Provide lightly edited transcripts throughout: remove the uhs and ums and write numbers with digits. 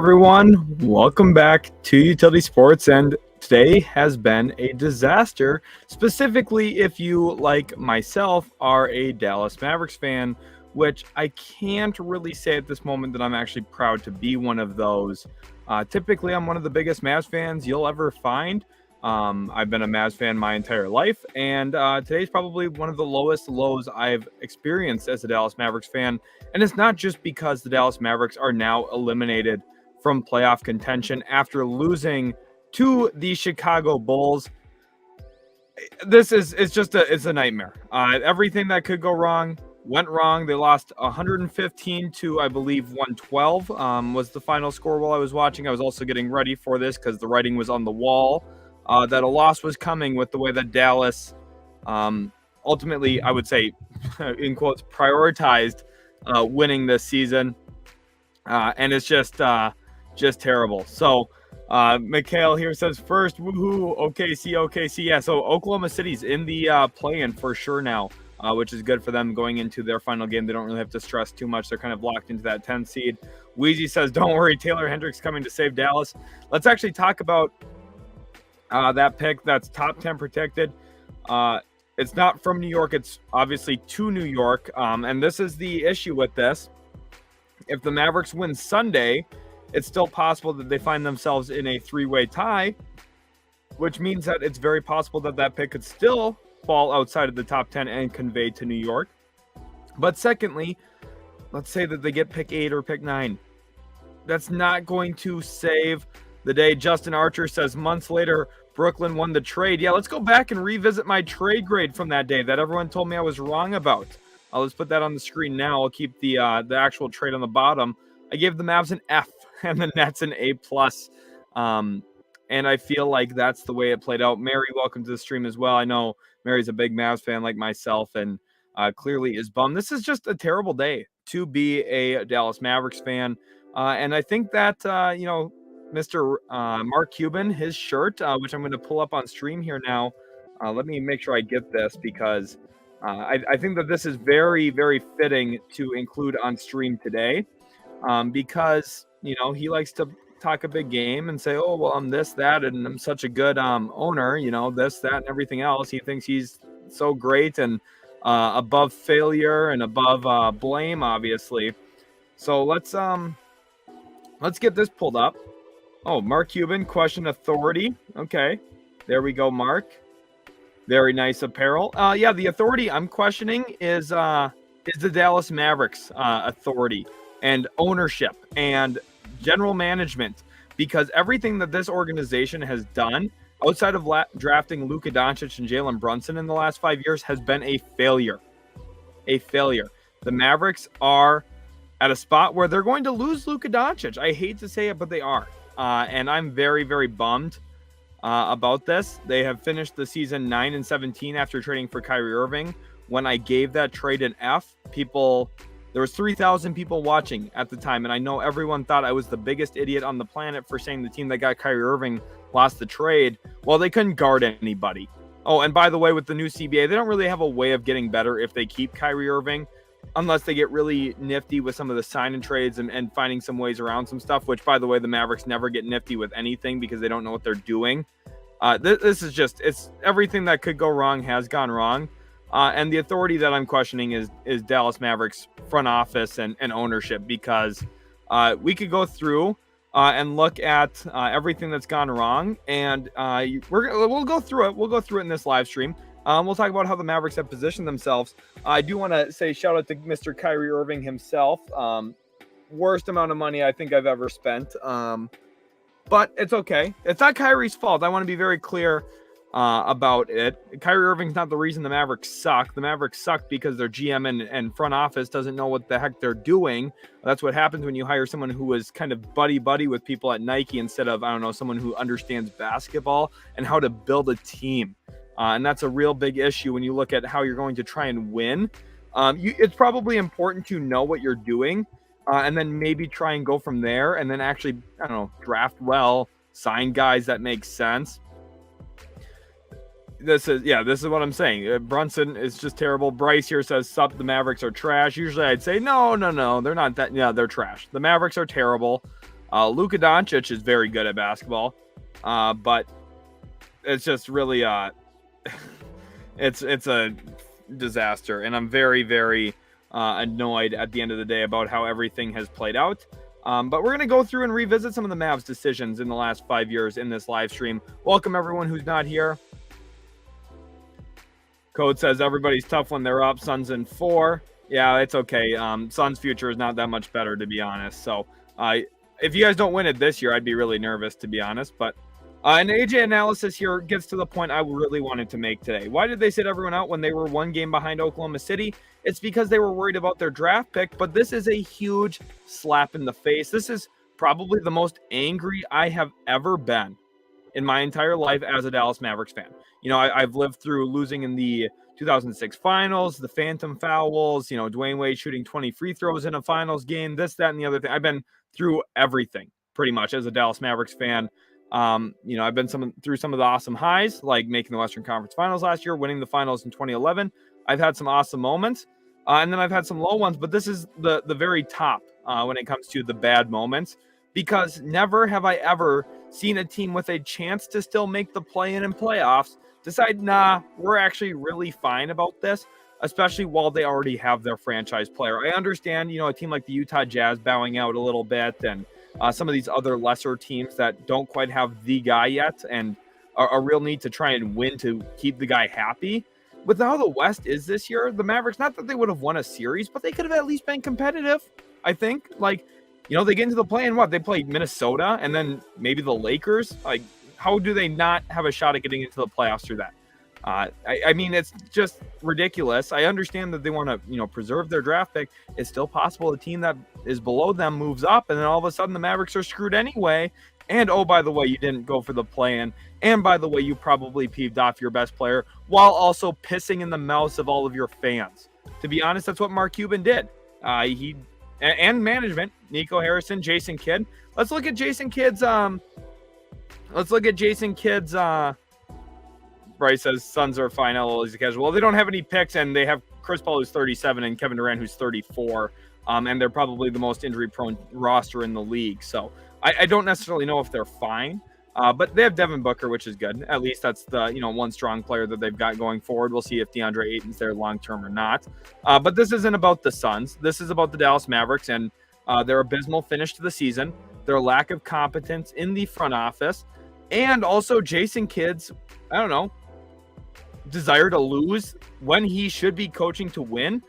everyone, welcome back to Utility Sports, and today has been a disaster, specifically if you, like myself, are a Dallas Mavericks fan, which I can't really say at this moment that I'm actually proud to be one of those. Typically, I'm one of the biggest Mavs fans you'll ever find. I've been a Mavs fan my entire life, and today's probably one of the lowest lows I've experienced as a Dallas Mavericks fan. And it's not just because the Dallas Mavericks are now eliminated from playoff contention after losing to the Chicago Bulls. It's a nightmare. Everything that could go wrong went wrong. They lost 115 to, I believe, 112 was the final score while I was watching. I was also getting ready for this because the writing was on the wall that a loss was coming with the way that Dallas ultimately, I would say, in quotes, prioritized winning this season. And it's just terrible. So Mikhail here says first, woohoo, OKC. Yeah, so Oklahoma City's in the play-in for sure now, which is good for them going into their final game. They don't really have to stress too much. They're kind of locked into that 10 seed. Wheezy says, don't worry, Taylor Hendricks coming to save Dallas. Let's actually talk about that pick that's top 10 protected. It's not from New York. It's obviously to New York. And this is the issue with this. If the Mavericks win Sunday, it's still possible that they find themselves in a three-way tie, which means that it's very possible that that pick could still fall outside of the top 10 and convey to New York. But secondly, let's say that they get pick 8 or pick 9. That's not going to save the day. Justin Archer says, months later, Brooklyn won the trade. Yeah, let's go back and revisit my trade grade from that day that everyone told me I was wrong about. Let's put that on the screen now. I'll keep the actual trade on the bottom. I gave the Mavs an F and the Nets an A+. And I feel like that's the way it played out. Mary, welcome to the stream as well. I know Mary's a big Mavs fan like myself and clearly is bummed. This is just a terrible day to be a Dallas Mavericks fan. And I think that, Mr. Mark Cuban, his shirt, which I'm going to pull up on stream here now. Let me make sure I get this because I think that this is very, very fitting to include on stream today because, he likes to talk a big game and say, oh, well, I'm this, that, and I'm such a good owner, this, that, and everything else. He thinks he's so great and above failure and above blame, obviously. So let's get this pulled up. Oh, Mark Cuban, question authority. Okay, there we go, Mark. Very nice apparel. Yeah, the authority I'm questioning is the Dallas Mavericks authority and ownership and general management, because everything that this organization has done outside of drafting Luka Doncic and Jalen Brunson in the last 5 years has been a failure. A failure. The Mavericks are at a spot where they're going to lose Luka Doncic. I hate to say it, but they are. And I'm very, very bummed about this. They have finished the season 9-17 after trading for Kyrie Irving. When I gave that trade an F, there was 3,000 people watching at the time, and I know everyone thought I was the biggest idiot on the planet for saying the team that got Kyrie Irving lost the trade. Well, they couldn't guard anybody. Oh, and by the way, with the new CBA, they don't really have a way of getting better if they keep Kyrie Irving, unless they get really nifty with some of the sign-and trades and finding some ways around some stuff, which, by the way, the Mavericks never get nifty with anything because they don't know what they're doing. This is just, it's everything that could go wrong has gone wrong. And the authority that I'm questioning is Dallas Mavericks front office and ownership, because we could go through and look at everything that's gone wrong, and we'll go through it. We'll go through it in this live stream. We'll talk about how the Mavericks have positioned themselves. I do want to say shout out to Mr. Kyrie Irving himself. Worst amount of money I think I've ever spent. But it's okay. It's not Kyrie's fault. I want to be very clear about it. Kyrie Irving's not the reason the Mavericks suck. The Mavericks suck because their GM and front office doesn't know what the heck they're doing. That's what happens when you hire someone who is kind of buddy-buddy with people at Nike instead of, someone who understands basketball and how to build a team. And that's a real big issue when you look at how you're going to try and win. It's probably important to know what you're doing and then maybe try and go from there and then actually, draft well, sign guys that make sense. This is what I'm saying. Brunson is just terrible. Bryce here says, sup, the Mavericks are trash. Usually I'd say, no, they're not that. Yeah, they're trash. The Mavericks are terrible. Luka Doncic is very good at basketball, but it's just really it's a disaster, and I'm very, very annoyed at the end of the day about how everything has played out. But we're going to go through and revisit some of the Mavs decisions in the last 5 years in this live stream. Welcome everyone who's not here. Code says everybody's tough when they're up. Suns in 4. Yeah, it's okay. Suns' future is not that much better, to be honest. So if you guys don't win it this year, I'd be really nervous, to be honest. But an AJ analysis here gets to the point I really wanted to make today. Why did they sit everyone out when they were 1 game behind Oklahoma City? It's because they were worried about their draft pick, but this is a huge slap in the face. This is probably the most angry I have ever been in my entire life as a Dallas Mavericks fan. You know, I've lived through losing in the 2006 finals, the phantom fouls, you know, Dwayne Wade shooting 20 free throws in a finals game, this, that, and the other thing. I've been through everything pretty much as a Dallas Mavericks fan. You know, I've been through some of the awesome highs, like making the Western Conference Finals last year, winning the finals in 2011. I've had some awesome moments, and then I've had some low ones, but this is the very top when it comes to the bad moments, because never have I ever seen a team with a chance to still make the play-in and playoffs decide, nah, we're actually really fine about this, especially while they already have their franchise player. I understand, you know, a team like the Utah Jazz bowing out a little bit, and some of these other lesser teams that don't quite have the guy yet and a real need to try and win to keep the guy happy. With how the West is this year, the Mavericks, not that they would have won a series, but they could have at least been competitive, I think. Like, you know, they get into the play and what? They played Minnesota and then maybe the Lakers. Like, how do they not have a shot at getting into the playoffs through that? I mean, it's just ridiculous. I understand that they want to, you know, preserve their draft pick. It's still possible a team that is below them moves up, and then all of a sudden the Mavericks are screwed anyway. And, oh, by the way, you didn't go for the play-in. And, by the way, you probably peeved off your best player while also pissing in the mouths of all of your fans. To be honest, that's what Mark Cuban did. And management, Nico Harrison, Jason Kidd. Let's look at Jason Kidd's Bryce says Suns are fine. LOL is casual. Well, they don't have any picks, and they have Chris Paul, who's 37, and Kevin Durant, who's 34. And they're probably the most injury-prone roster in the league. So I don't necessarily know if they're fine, but they have Devin Booker, which is good. At least that's the, you know, one strong player that they've got going forward. We'll see if DeAndre Ayton's there long-term or not. But this isn't about the Suns. This is about the Dallas Mavericks and their abysmal finish to the season, their lack of competence in the front office, and also Jason Kidd's, I don't know, desire to lose when he should be coaching to win.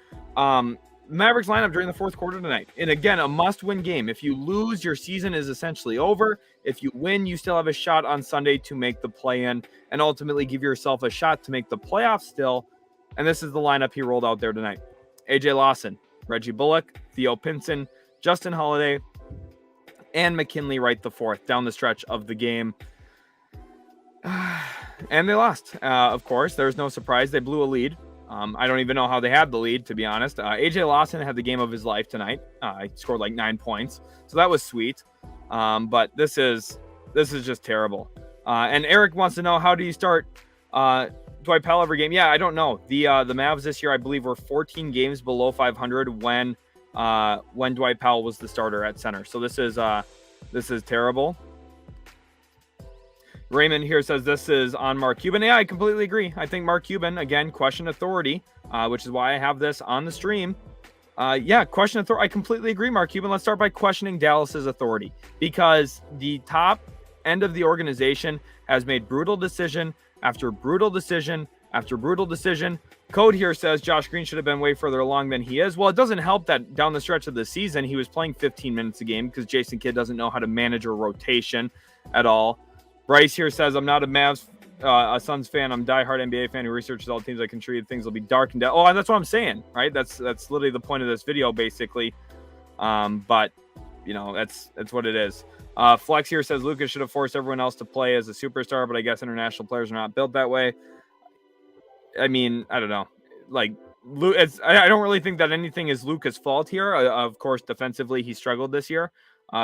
Mavericks lineup during the fourth quarter tonight. And again, a must-win game. If you lose, your season is essentially over. If you win, you still have a shot on Sunday to make the play-in and ultimately give yourself a shot to make the playoffs still. And this is the lineup he rolled out there tonight. AJ Lawson, Reggie Bullock, Theo Pinson, Justin Holiday, and McKinley Wright the fourth down the stretch of the game. And they lost. Of course, there's no surprise. They blew a lead. I don't even know how they had the lead, to be honest. AJ Lawson had the game of his life tonight. He scored like 9 points, so that was sweet. But this is just terrible. And Eric wants to know, how do you start Dwight Powell every game? Yeah, I don't know. The Mavs this year, I believe, were 14 games below 500 when Dwight Powell was the starter at center. So this is terrible. Raymond here says this is on Mark Cuban. Yeah, I completely agree. I think Mark Cuban, again, question authority, which is why I have this on the stream. Yeah, question authority. I completely agree, Mark Cuban. Let's start by questioning Dallas's authority, because the top end of the organization has made brutal decision after brutal decision after brutal decision. Code here says Josh Green should have been way further along than he is. Well, it doesn't help that down the stretch of the season, he was playing 15 minutes a game because Jason Kidd doesn't know how to manage a rotation at all. Bryce here says, I'm not a Suns fan. I'm a diehard NBA fan who researches all the teams that contribute. Things will be dark and oh, that's what I'm saying, right? That's literally the point of this video, basically. But, you know, that's what it is. Flex here says, Lucas should have forced everyone else to play as a superstar, but I guess international players are not built that way. I mean, I don't know. Like, I don't really think that anything is Luka's fault here. Of course, defensively, he struggled this year.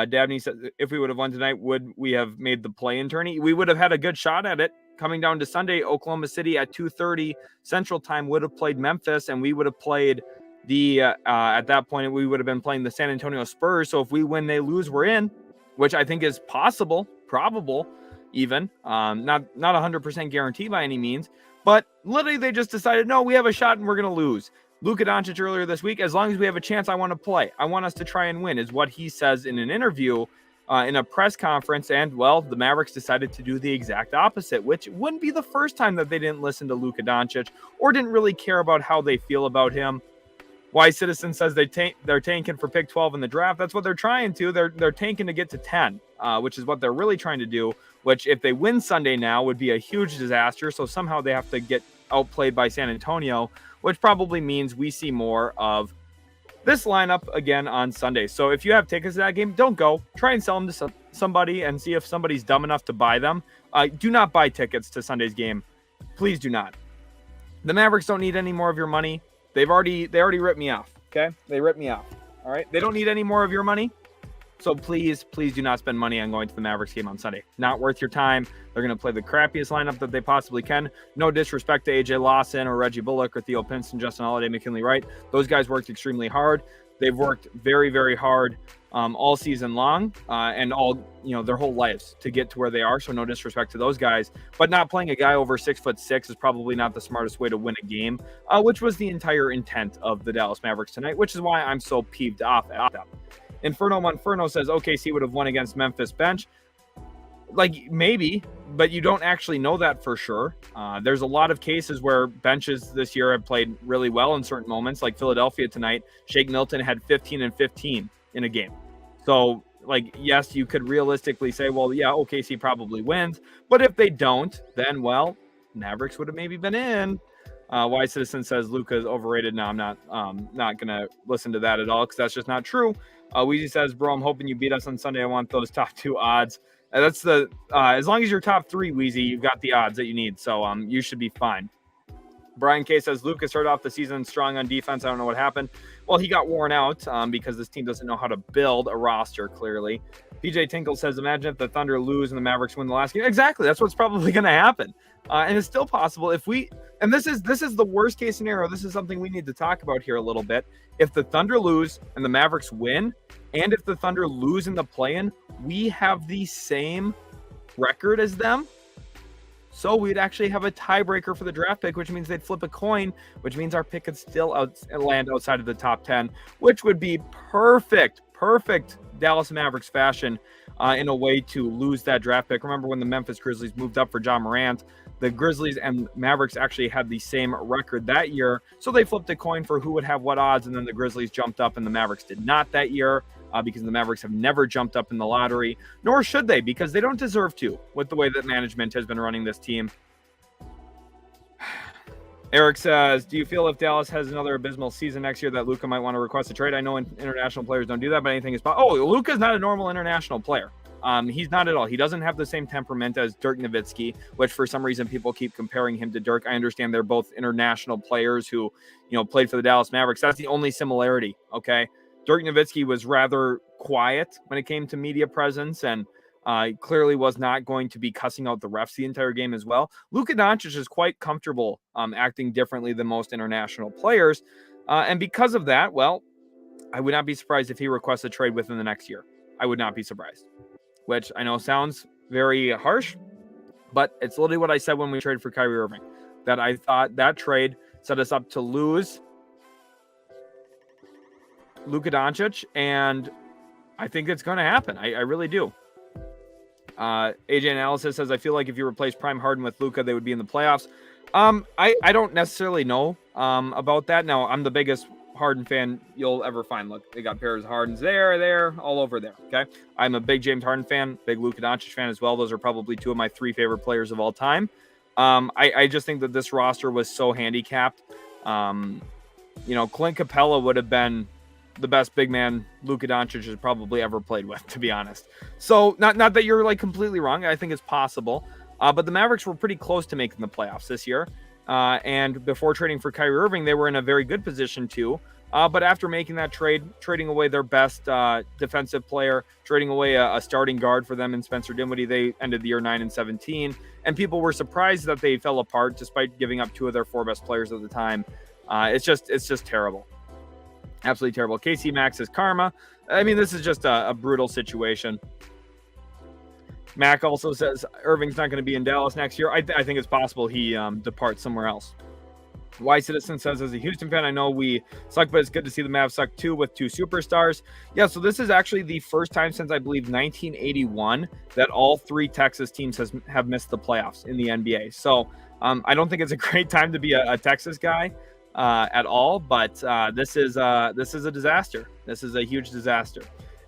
Dabney said, if we would have won tonight, would we have made the play-in tourney? We would have had a good shot at it. Coming down to Sunday, Oklahoma City at 2:30 Central Time would have played Memphis, and we would have played at that point, we would have been playing the San Antonio Spurs. So if we win, they lose, we're in. which I think is possible, probable even, not 100% guaranteed by any means, but literally they just decided, no, we have a shot and we're going to lose. Luka Doncic earlier this week, as long as we have a chance, I want to play. I want us to try and win, is what he says in an interview in a press conference. And, well, the Mavericks decided to do the exact opposite, which wouldn't be the first time that they didn't listen to Luka Doncic or didn't really care about how they feel about him. Wise Citizen says they're tanking for pick 12 in the draft. That's what they're trying to. They're tanking to get to 10, which is what they're really trying to do, which if they win Sunday now would be a huge disaster. So somehow they have to get outplayed by San Antonio, which probably means we see more of this lineup again on Sunday. So if you have tickets to that game, don't go. Try and sell them to somebody and see if somebody's dumb enough to buy them. Do not buy tickets to Sunday's game. Please do not. The Mavericks don't need any more of your money. They already ripped me off. Okay, they ripped me off. All right, they don't need any more of your money. So please do not spend money on going to the Mavericks game on Sunday. Not worth your time. They're going to play the crappiest lineup that they possibly can. No disrespect to AJ Lawson or Reggie Bullock or Theo Pinson, Justin Holiday, McKinley Wright. Those guys worked extremely hard. They've worked very, very hard all season long and all, their whole lives to get to where they are. So no disrespect to those guys, but not playing a guy over 6'6" is probably not the smartest way to win a game, which was the entire intent of the Dallas Mavericks tonight, which is why I'm so peeved off at them. Inferno Monferno says OKC would have won against Memphis bench. Like, maybe, but you don't actually know that for sure. There's a lot of cases where benches this year have played really well in certain moments, like Philadelphia tonight. Shake Milton had 15 and 15 in a game. So, yes, you could realistically say, well, yeah, OKC probably wins. But if they don't, then, well, Mavericks would have maybe been in. Wise Citizen says Luka is overrated. No, I'm not going to listen to that at all because that's just not true. Weezy says, bro, I'm hoping you beat us on Sunday. I want those top 2 odds. That's as long as you're top 3, Weezy, you've got the odds that you need. So you should be fine. Brian K says, Luka started off the season strong on defense. I don't know what happened. Well, he got worn out because this team doesn't know how to build a roster, clearly. PJ Tinkle says, imagine if the Thunder lose and the Mavericks win the last game. Exactly. That's what's probably going to happen. And it's still possible and this is the worst case scenario. This is something we need to talk about here a little bit. If the Thunder lose and the Mavericks win, and if the Thunder lose in the play-in, we have the same record as them. So we'd actually have a tiebreaker for the draft pick, which means they'd flip a coin, which means our pick could still land outside of the top 10, which would be perfect Dallas Mavericks fashion in a way to lose that draft pick. Remember when the Memphis Grizzlies moved up for Ja Morant, the Grizzlies and Mavericks actually had the same record that year. So they flipped a coin for who would have what odds, and then the Grizzlies jumped up and the Mavericks did not that year. Because the Mavericks have never jumped up in the lottery, nor should they, because they don't deserve to with the way that management has been running this team. Eric says, do you feel if Dallas has another abysmal season next year that Luka might want to request a trade? I know international players don't do that, but anything is possible. Oh, Luka's not a normal international player. He's not at all. He doesn't have the same temperament as Dirk Nowitzki, which for some reason people keep comparing him to Dirk. I understand they're both international players who, played for the Dallas Mavericks. That's the only similarity, okay? Dirk Nowitzki was rather quiet when it came to media presence and clearly was not going to be cussing out the refs the entire game as well. Luka Doncic is quite comfortable acting differently than most international players. And because of that, well, I would not be surprised if he requests a trade within the next year. I would not be surprised, which I know sounds very harsh, but it's literally what I said when we traded for Kyrie Irving, that I thought that trade set us up to lose Luka Doncic, and I think it's going to happen. I really do. AJ Analysis says, I feel like if you replace Prime Harden with Luka, they would be in the playoffs. I don't necessarily know about that. Now, I'm the biggest Harden fan you'll ever find. Look, they got pairs of Hardens there, all over there, okay? I'm a big James Harden fan, big Luka Doncic fan as well. Those are probably 2 of my 3 favorite players of all time. I just think that this roster was so handicapped. Clint Capella would have been the best big man Luka Doncic has probably ever played with, to be honest. So not that you're completely wrong. I think it's possible. But the Mavericks were pretty close to making the playoffs this year. And before trading for Kyrie Irving, they were in a very good position too. But after making that trade, trading away their best defensive player, trading away a starting guard for them in Spencer Dinwiddie, they ended the year 9-17. And people were surprised that they fell apart despite giving up 2 of their 4 best players at the time. It's just terrible. Absolutely terrible. KC Max is karma. I mean, this is just a brutal situation. Mac also says Irving's not going to be in Dallas next year. I think it's possible he departs somewhere else. Y Citizen says, as a Houston fan, I know we suck, but it's good to see the Mavs suck too with two superstars. Yeah, so this is actually the first time since I believe 1981 that all three Texas teams have missed the playoffs in the NBA. So I don't think it's a great time to be a Texas guy at all, but this is a disaster. This is a huge disaster.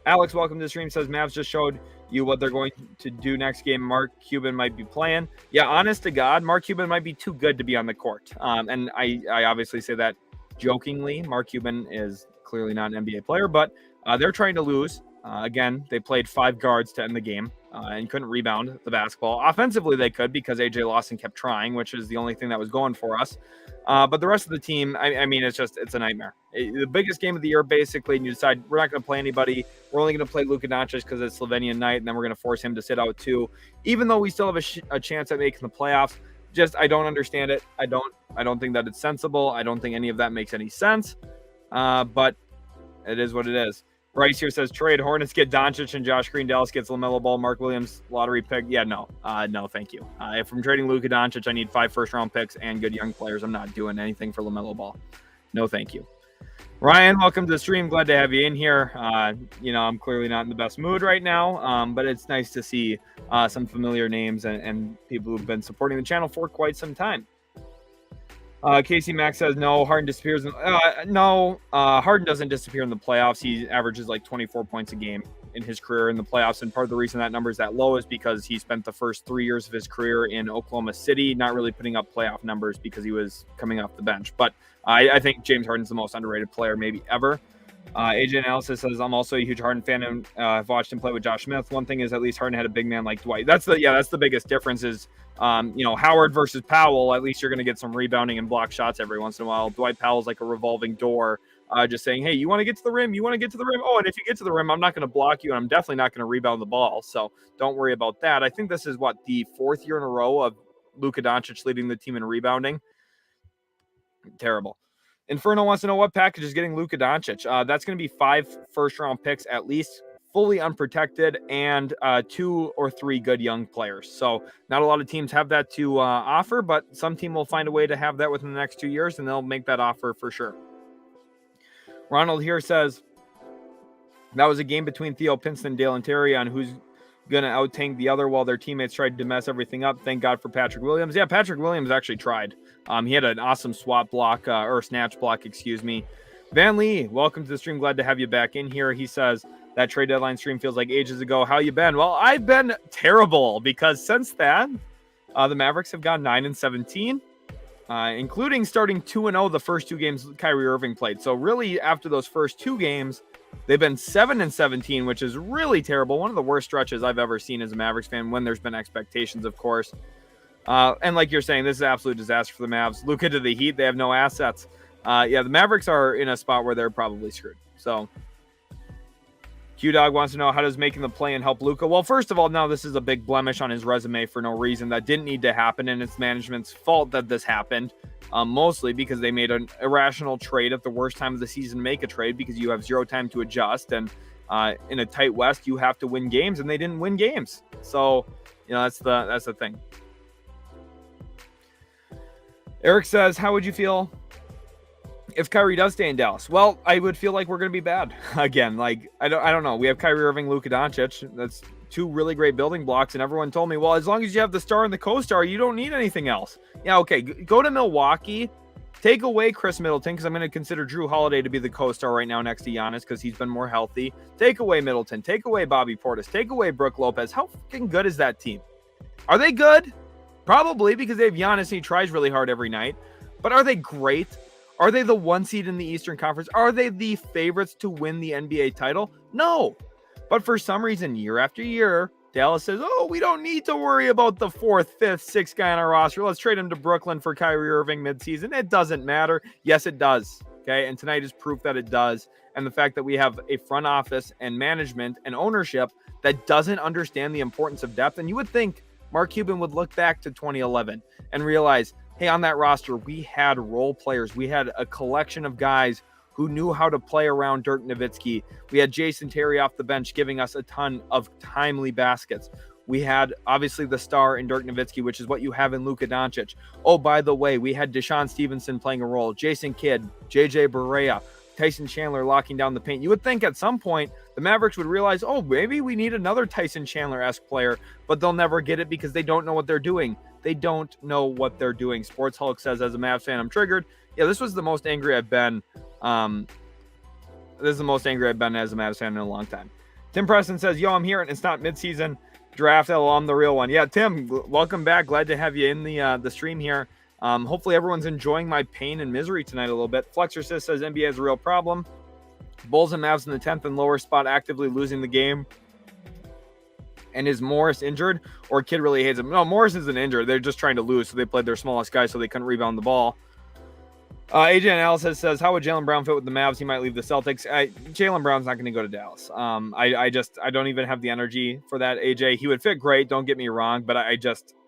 Alex, welcome to the stream, says Mavs just showed you what they're going to do next game. Mark Cuban might be playing. Yeah, honest to God, Mark Cuban might be too good to be on the court. And I obviously say that jokingly. Mark Cuban is clearly not an NBA player, but they're trying to lose. Again, they played 5 guards to end the game and couldn't rebound the basketball. Offensively, they could because AJ Lawson kept trying, which is the only thing that was going for us. But the rest of the team, I mean, it's a nightmare. The biggest game of the year, basically, and you decide we're not going to play anybody. We're only going to play Luka Doncic because it's Slovenian night, and then we're going to force him to sit out too. Even though we still have a chance at making the playoffs, I don't understand it. I don't think that it's sensible. I don't think any of that makes any sense. But it is what it is. Bryce here says trade Hornets get Doncic and Josh Green. Dallas gets LaMelo Ball. Mark Williams lottery pick. Yeah, no, thank you. If I'm trading Luka Doncic, I need 5 first-round picks and good young players. I'm not doing anything for LaMelo Ball. No, thank you. Ryan, welcome to the stream. Glad to have you in here. I'm clearly not in the best mood right now, but it's nice to see some familiar names and people who've been supporting the channel for quite some time. Casey Mack says no. Harden disappears. No, Harden doesn't disappear in the playoffs. He averages like 24 points a game in his career in the playoffs, and part of the reason that number is that low is because he spent the first 3 years of his career in Oklahoma City, not really putting up playoff numbers because he was coming off the bench. But I think James Harden's the most underrated player maybe ever. AJ Analysis says I'm also a huge Harden fan and I've watched him play with Josh Smith. One thing is at least Harden had a big man like Dwight. That's the biggest difference is Howard versus Powell. At least you're going to get some rebounding and block shots every once in a while. Dwight Powell's like a revolving door, just saying, hey, you want to get to the rim? You want to get to the rim? Oh, and if you get to the rim, I'm not going to block you, and I'm definitely not going to rebound the ball. So don't worry about that. I think this is the 4th year in a row of Luka Doncic leading the team in rebounding. Terrible. Inferno wants to know what package is getting Luka Doncic. That's going to be 5 first-round picks at least, fully unprotected, and 2 or 3 good young players. So not a lot of teams have that to offer, but some team will find a way to have that within the next 2 years, and they'll make that offer for sure. Ronald here says that was a game between Theo Pinson and Dalen Terry on who's going to out-tank the other while their teammates tried to mess everything up. Thank God for Patrick Williams. Yeah, Patrick Williams actually tried. He had an awesome swap block, or snatch block, excuse me. Van Lee, welcome to the stream. Glad to have you back in here. He says, that trade deadline stream feels like ages ago. How you been? Well, I've been terrible because since then, the Mavericks have gone 9-17, including starting 2-0 the first 2 games Kyrie Irving played. So really, after those first 2 games, they've been 7-17, which is really terrible. One of the worst stretches I've ever seen as a Mavericks fan when there's been expectations, of course. And like you're saying, this is an absolute disaster for the Mavs. Luka to the Heat, they have no assets. The Mavericks are in a spot where they're probably screwed. So Q-Dog wants to know, how does making the play-in help Luka? Well, first of all, now this is a big blemish on his resume for no reason. That didn't need to happen, and it's management's fault that this happened, mostly because they made an irrational trade at the worst time of the season to make a trade because you have 0 time to adjust, and in a tight West, you have to win games, and they didn't win games. So, that's the thing. Eric says, how would you feel if Kyrie does stay in Dallas? Well, I would feel like we're going to be bad again. Like, I don't know. We have Kyrie Irving, Luka Doncic. That's 2 really great building blocks. And everyone told me, well, as long as you have the star and the co-star, you don't need anything else. Yeah. Okay. Go to Milwaukee, take away Chris Middleton, because I'm going to consider Drew Holiday to be the co-star right now next to Giannis because he's been more healthy. Take away Middleton, take away Bobby Portis, take away Brook Lopez. How fucking good is that team? Are they good? Probably, because they have Giannis and he tries really hard every night. But are they great? Are they the 1 seed in the Eastern Conference? Are they the favorites to win the NBA title? No. But for some reason, year after year, Dallas says, oh, we don't need to worry about the 4th, 5th, 6th guy on our roster. Let's trade him to Brooklyn for Kyrie Irving midseason. It doesn't matter. Yes, it does. Okay. And tonight is proof that it does. And the fact that we have a front office and management and ownership that doesn't understand the importance of depth. And you would think Mark Cuban would look back to 2011 and realize, hey, on that roster, we had role players. We had a collection of guys who knew how to play around Dirk Nowitzki. We had Jason Terry off the bench giving us a ton of timely baskets. We had obviously the star in Dirk Nowitzki, which is what you have in Luka Doncic. Oh, by the way, we had Deshaun Stevenson playing a role, Jason Kidd, JJ Barea, Tyson Chandler locking down the paint. You would think at some point the Mavericks would realize, oh, maybe we need another Tyson Chandler-esque player, but they'll never get it because they don't know what they're doing. They don't know what they're doing. Sports Hulk says, as a Mavs fan, I'm triggered. Yeah, this was the most angry I've been. This is the most angry I've been as a Mavs fan in a long time. Tim Preston says, yo, I'm here, and it's not midseason draft. I'm the real one. Yeah, Tim, welcome back. Glad to have you in the stream here. Hopefully everyone's enjoying my pain and misery tonight a little bit. Flexer says NBA is a real problem. Bulls and Mavs in the 10th and lower spot actively losing the game. And is Morris injured, or Kid really hates him? No, Morris isn't injured. They're just trying to lose, so they played their smallest guy so they couldn't rebound the ball. AJ Analysis says, how would Jaylen Brown fit with the Mavs? He might leave the Celtics. Jaylen Brown's not going to go to Dallas. I don't even have the energy for that, AJ. He would fit great, don't get me wrong, but I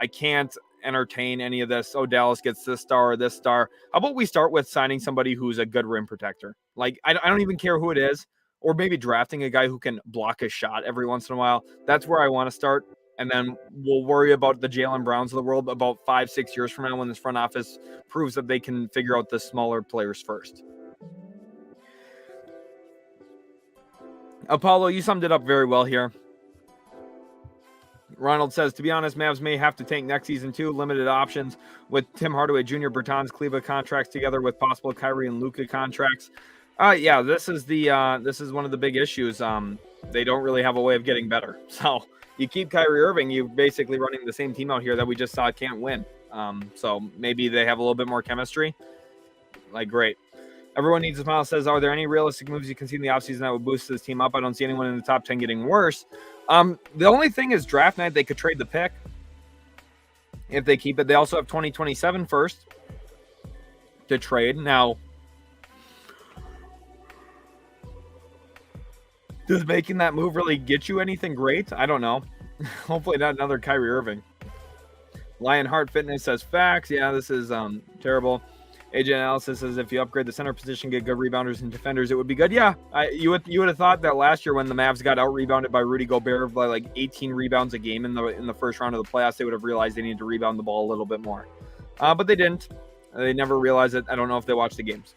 can't entertain any of this. Oh, Dallas gets this star or this star. How about we start with signing somebody who's a good rim protector? Like, I don't even care who it is. Or maybe drafting a guy who can block a shot every once in a while. That's where I want to start. And then we'll worry about the Jaylen Browns of the world about 5-6 years from now when this front office proves that they can figure out the smaller players first. Apollo, you summed it up very well here. Ronald says, to be honest, Mavs may have to tank next season too. Limited options with Tim Hardaway Jr., Bertans, Kleba contracts together with possible Kyrie and Luka contracts. Yeah, this is one of the big issues. They don't really have a way of getting better. So you keep Kyrie Irving, you're basically running the same team out here that we just saw can't win. So maybe they have a little bit more chemistry. Like, great. Everyone needs a smile says, are there any realistic moves you can see in the offseason that would boost this team up? I don't see anyone in the top 10 getting worse. The only thing is draft night, they could trade the pick if they keep it. They also have 2027 first to trade. Now, does making that move really get you anything great? I don't know. Hopefully not another Kyrie Irving. Lionheart Fitness says facts. Yeah, this is terrible. AJ Analysis says if you upgrade the center position, get good rebounders and defenders, it would be good. Yeah, you would have thought that last year when the Mavs got out rebounded by Rudy Gobert by like 18 rebounds a game in the first round of the playoffs, they would have realized they needed to rebound the ball a little bit more. But they didn't. They never realized it. I don't know if they watched the games.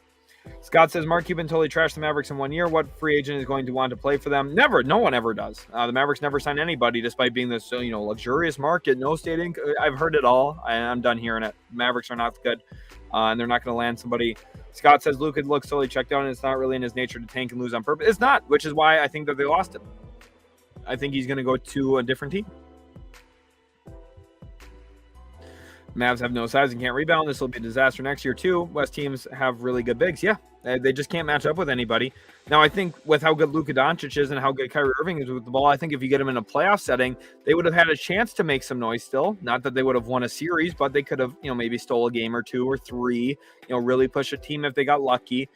Scott says Mark Cuban totally trashed the Mavericks in 1 year. What free agent is going to want to play for them? Never. No one ever does. The Mavericks never sign anybody, despite being this luxurious market, no state income. I've heard it all. I'm done hearing it. Mavericks are not good, and they're not going to land somebody. Scott says Luka looks totally checked out, and it's not really in his nature to tank and lose on purpose. It's not, which is why I think that they lost him. I think he's going to go to a different team. Mavs have no size and can't rebound. This will be a disaster next year, too. West teams have really good bigs. Yeah, they just can't match up with anybody. Now, I think with how good Luka Doncic is and how good Kyrie Irving is with the ball, I think if you get him in a playoff setting, they would have had a chance to make some noise still. Not that they would have won a series, but they could have, maybe stole a game or two or three, really push a team if they got lucky,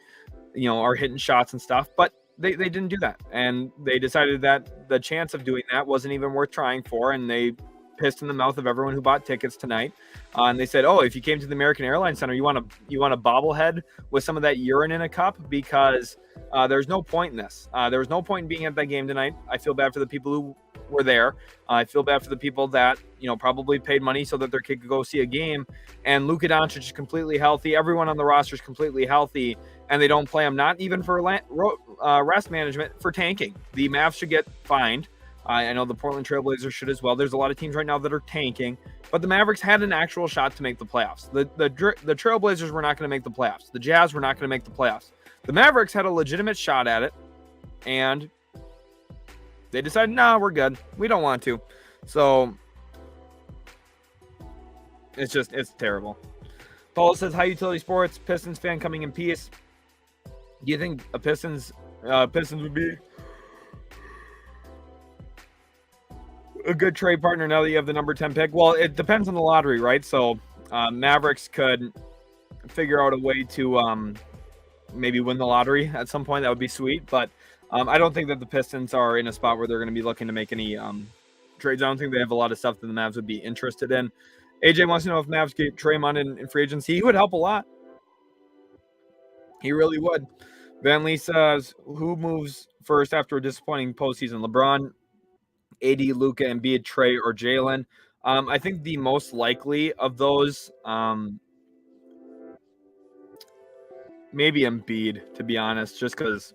are hitting shots and stuff. But they didn't do that. And they decided that the chance of doing that wasn't even worth trying for, and they pissed in the mouth of everyone who bought tickets tonight. And they said, oh, if you came to the American Airlines Center, you want a bobblehead with some of that urine in a cup, because there's no point in this. There was no point in being at that game tonight. I feel bad for the people who were there. I feel bad for the people that, probably paid money so that their kid could go see a game. And Luka Doncic is completely healthy. Everyone on the roster is completely healthy, and they don't play him, not even for rest management, for tanking. The Mavs should get fined. I know the Portland Trailblazers should as well. There's a lot of teams right now that are tanking, but the Mavericks had an actual shot to make the playoffs. The Trailblazers were not going to make the playoffs. The Jazz were not going to make the playoffs. The Mavericks had a legitimate shot at it, and they decided, nah, we're good. We don't want to. So it's terrible. Paul says, hi, Utility Sports, Pistons fan coming in peace. Do you think a Pistons would be a good trade partner now that you have the number 10 pick? Well, it depends on the lottery, right? So Mavericks could figure out a way to maybe win the lottery at some point. That would be sweet. But I don't think that the Pistons are in a spot where they're going to be looking to make any trades. I don't think they have a lot of stuff that the Mavs would be interested in. AJ wants to know if Mavs get Draymond in free agency. He would help a lot. He really would. Van Lee says, who moves first after a disappointing postseason? LeBron. AD, Luka, Embiid, Trey, or Jalen. I think the most likely of those, maybe Embiid, to be honest, just because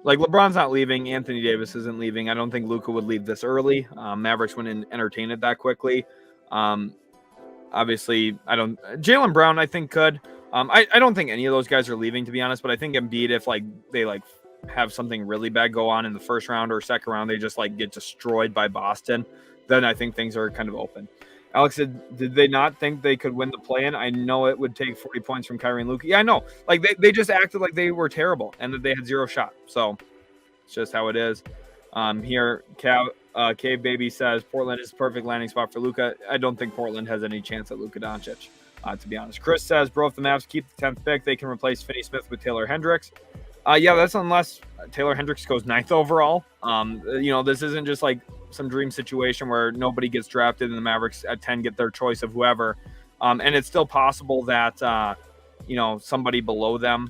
like LeBron's not leaving, Anthony Davis isn't leaving. I don't think Luka would leave this early. Mavericks wouldn't entertain it that quickly. Obviously, I don't. Jalen Brown, I think could. I don't think any of those guys are leaving, to be honest. But I think Embiid, if like they like have something really bad go on in the first round or second round, they just like get destroyed by Boston, then I think things are kind of open. Alex said, did they not think they could win the play-in? I know it would take 40 points from Kyrie and Luka. Yeah, I know. Like they just acted like they were terrible and that they had zero shot. So it's just how it is. Here, Cave Baby says Portland is the perfect landing spot for Luka. I don't think Portland has any chance at Luka Doncic, to be honest. Chris says, bro, if the Mavs keep the 10th pick, they can replace Finney-Smith with Taylor Hendricks. Yeah, that's unless Taylor Hendricks goes 9th overall. This isn't just like some dream situation where nobody gets drafted and the Mavericks at 10 get their choice of whoever. And it's still possible that, somebody below them,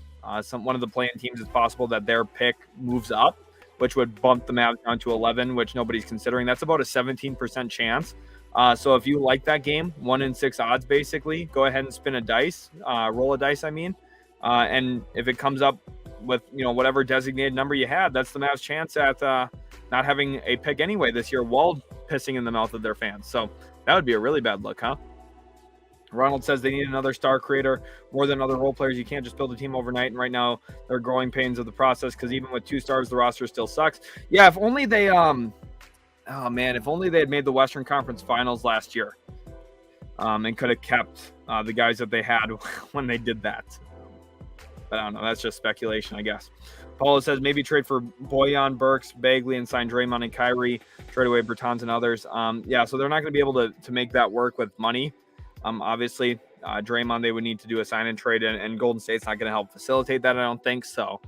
one of the playing teams, it's possible that their pick moves up, which would bump the Mavs down to 11, which nobody's considering. That's about a 17% chance. So if you like that game, 1 in 6 odds, basically, go ahead and spin a dice, roll a dice, I mean. And if it comes up with, whatever designated number you had, that's the Mavs' chance at not having a pick anyway this year while pissing in the mouth of their fans. So that would be a really bad look, huh? Ronald says they need another star creator more than other role players. You can't just build a team overnight. And right now they're growing pains of the process because even with 2 stars, the roster still sucks. Yeah, if only they if only they had made the Western Conference Finals last year and could have kept the guys that they had when they did that. But I don't know. That's just speculation, I guess. Paulo says maybe trade for Bojan, Burks, Bagley, and sign Draymond and Kyrie. Trade away Bertans and others. So they're not going to be able to make that work with money. Obviously, Draymond, they would need to do a sign and trade, and Golden State's not going to help facilitate that, I don't think. So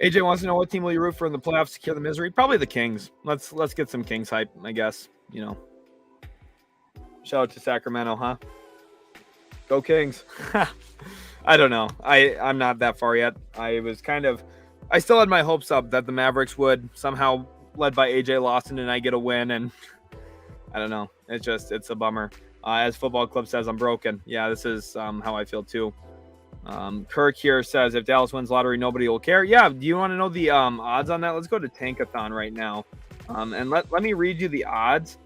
AJ wants to know what team will you root for in the playoffs to cure the misery? Probably the Kings. Let's get some Kings hype, I guess. Shout out to Sacramento, huh? Go Kings. I don't know. I'm not that far yet. I still had my hopes up that the Mavericks would somehow, led by AJ Lawson, and I get a win, and I don't know. It's a bummer. As Football Club says, I'm broken. Yeah, this is how I feel too. Kirk here says, if Dallas wins lottery, nobody will care. Yeah, do you want to know the odds on that? Let's go to Tankathon right now. And let me read you the odds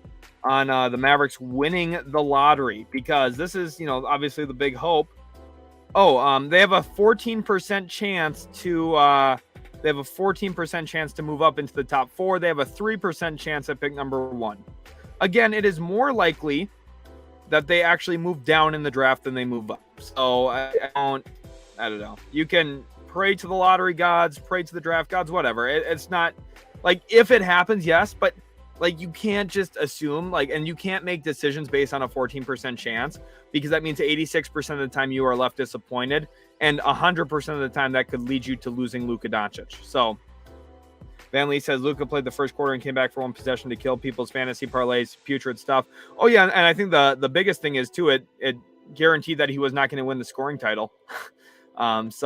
on the Mavericks winning the lottery, because this is, obviously the big hope. They have a 14% chance to move up into the top 4. They have a 3% chance at pick number 1. Again, it is more likely that they actually move down in the draft than they move up. So I don't know. You can pray to the lottery gods, pray to the draft gods, whatever. It's not like, if it happens, yes, but like you can't just assume, and you can't make decisions based on a 14% chance, because that means 86% of the time you are left disappointed, and 100% of the time that could lead you to losing Luka Doncic. So Van Lee says Luka played the first quarter and came back for 1 possession to kill people's fantasy parlays, putrid stuff. Oh yeah, and I think the biggest thing is too, it guaranteed that he was not going to win the scoring title. It's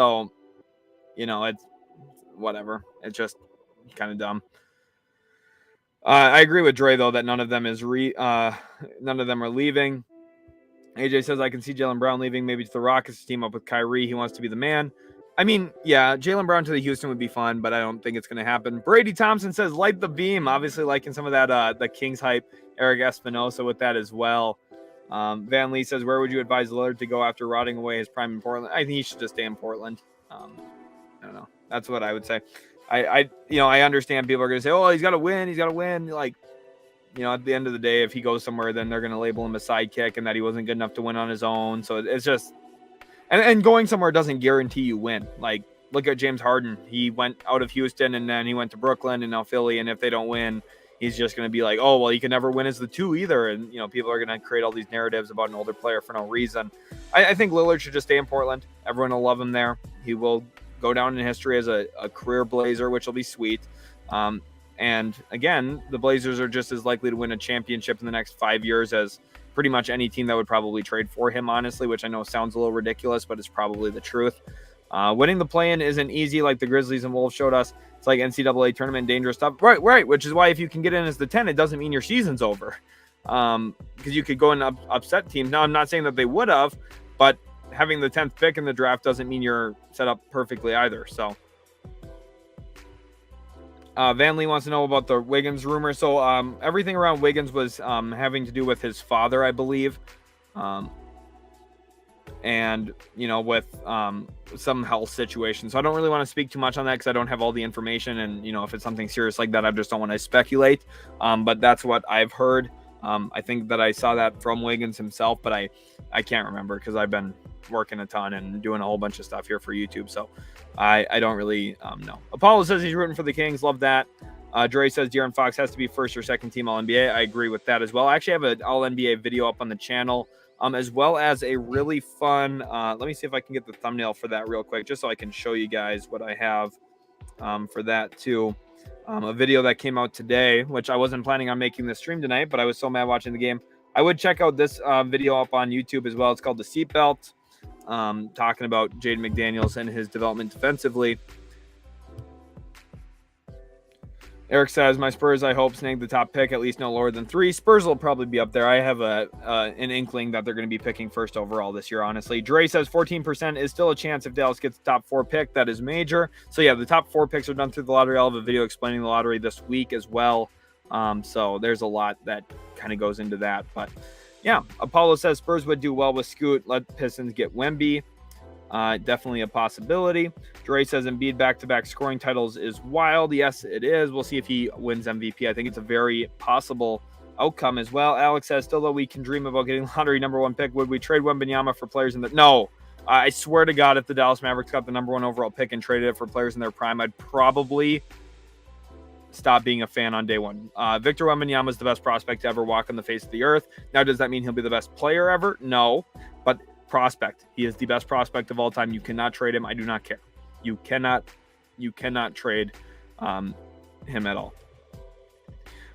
whatever. It's just kind of dumb. I agree with Dre though that none of them are leaving. AJ says I can see Jalen Brown leaving, maybe to the Rockets to team up with Kyrie. He wants to be the man. I mean, yeah, Jalen Brown to the Houston would be fun, but I don't think it's going to happen. Brady Thompson says, light the beam. Obviously liking some of that, the Kings hype. Eric Espinosa with that as well. Van Lee says, where would you advise Lillard to go after rotting away his prime in Portland? I think he should just stay in Portland. I don't know. That's what I would say. I understand people are going to say, oh, he's got to win. Like, at the end of the day, if he goes somewhere, then they're going to label him a sidekick and that he wasn't good enough to win on his own. So it's just, and going somewhere doesn't guarantee you win. Like, look at James Harden. He went out of Houston and then he went to Brooklyn and now Philly. And if they don't win, he's just going to be like, oh, well, he can never win as the 2 either. And, people are going to create all these narratives about an older player for no reason. I think Lillard should just stay in Portland. Everyone will love him there. He will go down in history as a career Blazer, which will be sweet. And again, the Blazers are just as likely to win a championship in the next 5 years as pretty much any team that would probably trade for him, honestly, which I know sounds a little ridiculous, but it's probably the truth. Winning the play-in isn't easy, like the Grizzlies and Wolves showed us. It's like NCAA tournament, dangerous stuff. Right. Which is why if you can get in as the 10, it doesn't mean your season's over. Because you could go and upset teams. Now, I'm not saying that they would have, but having the 10th pick in the draft doesn't mean you're set up perfectly either. So Van Lee wants to know about the Wiggins rumor. So everything around Wiggins was having to do with his father, I believe. And, you know, with some health situation. So I don't really want to speak too much on that because I don't have all the information. And, you know, if it's something serious like that, I just don't want to speculate. But that's what I've heard. I think that I saw that from Wiggins himself, but I can't remember because I've been working a ton and doing a whole bunch of stuff here for YouTube. So I don't really know. Apollo says he's rooting for the Kings. Love that. Dre says De'Aaron Fox has to be first or second team All-NBA. I agree with that as well. I actually have an All-NBA video up on the channel, as well as a really fun, let me see if I can get the thumbnail for that real quick, just so I can show you guys what I have for that too. A video that came out today, which I wasn't planning on making this stream tonight, but I was so mad watching the game. I would check out this video up on YouTube as well. It's called The Seatbelt, talking about Jaden McDaniels and his development defensively. Eric says, my Spurs, I hope, snag the top pick, at least no lower than 3. Spurs will probably be up there. I have an inkling that they're going to be picking first overall this year, honestly. Dre says 14% is still a chance if Dallas gets the top 4 pick. That is major. So, yeah, the top 4 picks are done through the lottery. I'll have a video explaining the lottery this week as well. So there's a lot that kind of goes into that. But, yeah, Apollo says Spurs would do well with Scoot. Let Pistons get Wemby. Definitely a possibility. Dre says Embiid back-to-back scoring titles is wild. Yes, it is. We'll see if he wins MVP. I think it's a very possible outcome as well. Alex says, still though we can dream about getting lottery number 1 pick, would we trade Wembanyama for players in the... No. I swear to God, if the Dallas Mavericks got the number 1 overall pick and traded it for players in their prime, I'd probably stop being a fan on day one. Victor Wembanyama is the best prospect to ever walk on the face of the earth. Now, does that mean he'll be the best player ever? No. But prospect. He is the best prospect of all time. You cannot trade him. I do not care. You cannot trade him at all.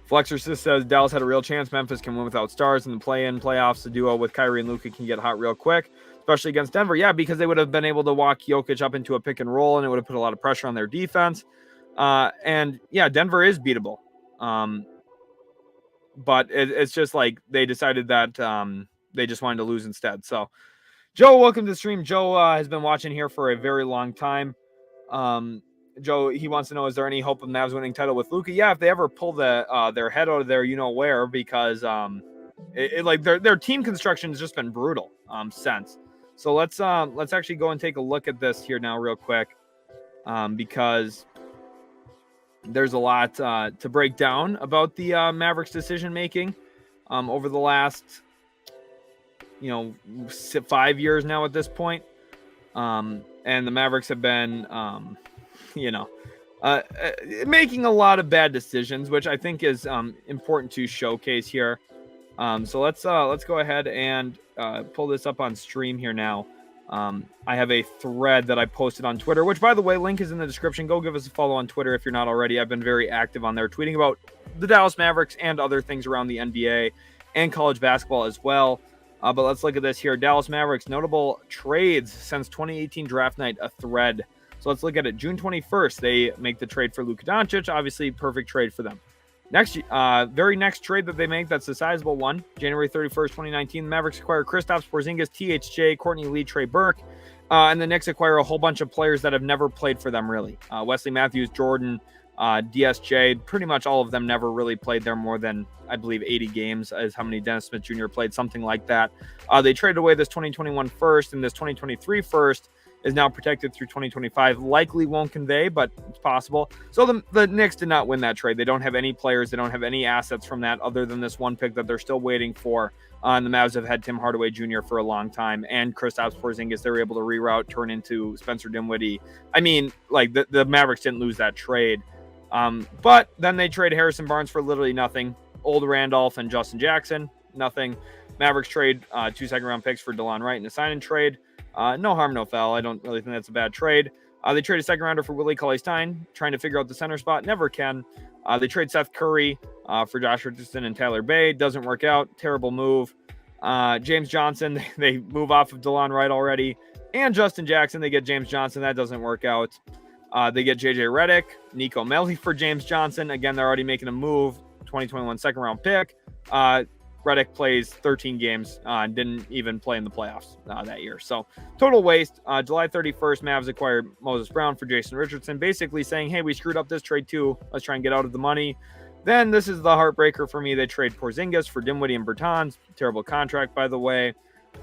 Flexorcist says Dallas had a real chance. Memphis can win without stars in the play-in playoffs. The duo with Kyrie and Luka can get hot real quick, especially against Denver. Yeah, because they would have been able to walk Jokic up into a pick and roll, and it would have put a lot of pressure on their defense. And yeah, Denver is beatable. But it's just like they decided that they just wanted to lose instead. So Joe, welcome to the stream. Joe has been watching here for a very long time. Joe, he wants to know, is there any hope of Mavs winning title with Luka? Yeah, if they ever pull their head out of there, you know where, because like their team construction has just been brutal since. So let's actually go and take a look at this here now real quick, because there's a lot to break down about the Mavericks decision making over the last 5 years now at this point. And the Mavericks have been making a lot of bad decisions, which I think is important to showcase here. So let's go ahead and pull this up on stream here now. I have a thread that I posted on Twitter, which, by the way, link is in the description. Go give us a follow on Twitter if you're not already. I've been very active on there, tweeting about the Dallas Mavericks and other things around the NBA and college basketball as well. But let's look at this here. Dallas Mavericks notable trades since 2018 draft night, a thread. So let's look at it. June 21st, they make the trade for Luka Doncic. Obviously, perfect trade for them. Very next trade that they make, that's a sizable one. January 31st, 2019, the Mavericks acquire Kristaps Porzingis, THJ, Courtney Lee, Trey Burke. And the Knicks acquire a whole bunch of players that have never played for them, really. Wesley Matthews, Jordan, DSJ, pretty much all of them never really played there more than, I believe, 80 games is how many Dennis Smith Jr. played, something like that. They traded away this 2021 first, and this 2023 first is now protected through 2025. Likely won't convey, but it's possible. So the Knicks did not win that trade. They don't have any players. They don't have any assets from that other than this one pick that they're still waiting for. And the Mavs have had Tim Hardaway Jr. for a long time, and Kristaps Porzingis they were able to reroute, turn into Spencer Dinwiddie. I mean, like the Mavericks didn't lose that trade. But then they trade Harrison Barnes for literally nothing. Old Randolph and Justin Jackson, nothing. Mavericks trade 2 second-round picks for DeLon Wright in a sign-and-trade. No harm, no foul. I don't really think that's a bad trade. They trade a second-rounder for Willie Cauley-Stein, trying to figure out the center spot. Never can. They trade Seth Curry for Josh Richardson and Tyler Bay. Doesn't work out. Terrible move. James Johnson, they move off of DeLon Wright already. and Justin Jackson. They get James Johnson. That doesn't work out. They get JJ Redick, Nico Melli for James Johnson. Again, they're already making a move. 2021 second round pick. Redick plays 13 games and didn't even play in the playoffs that year. So total waste. July 31st, Mavs acquired Moses Brown for Jason Richardson, basically saying, hey, we screwed up this trade too. Let's try and get out of the money. Then this is the heartbreaker for me. They trade Porzingis for Dinwiddie and Bertans. Terrible contract, by the way.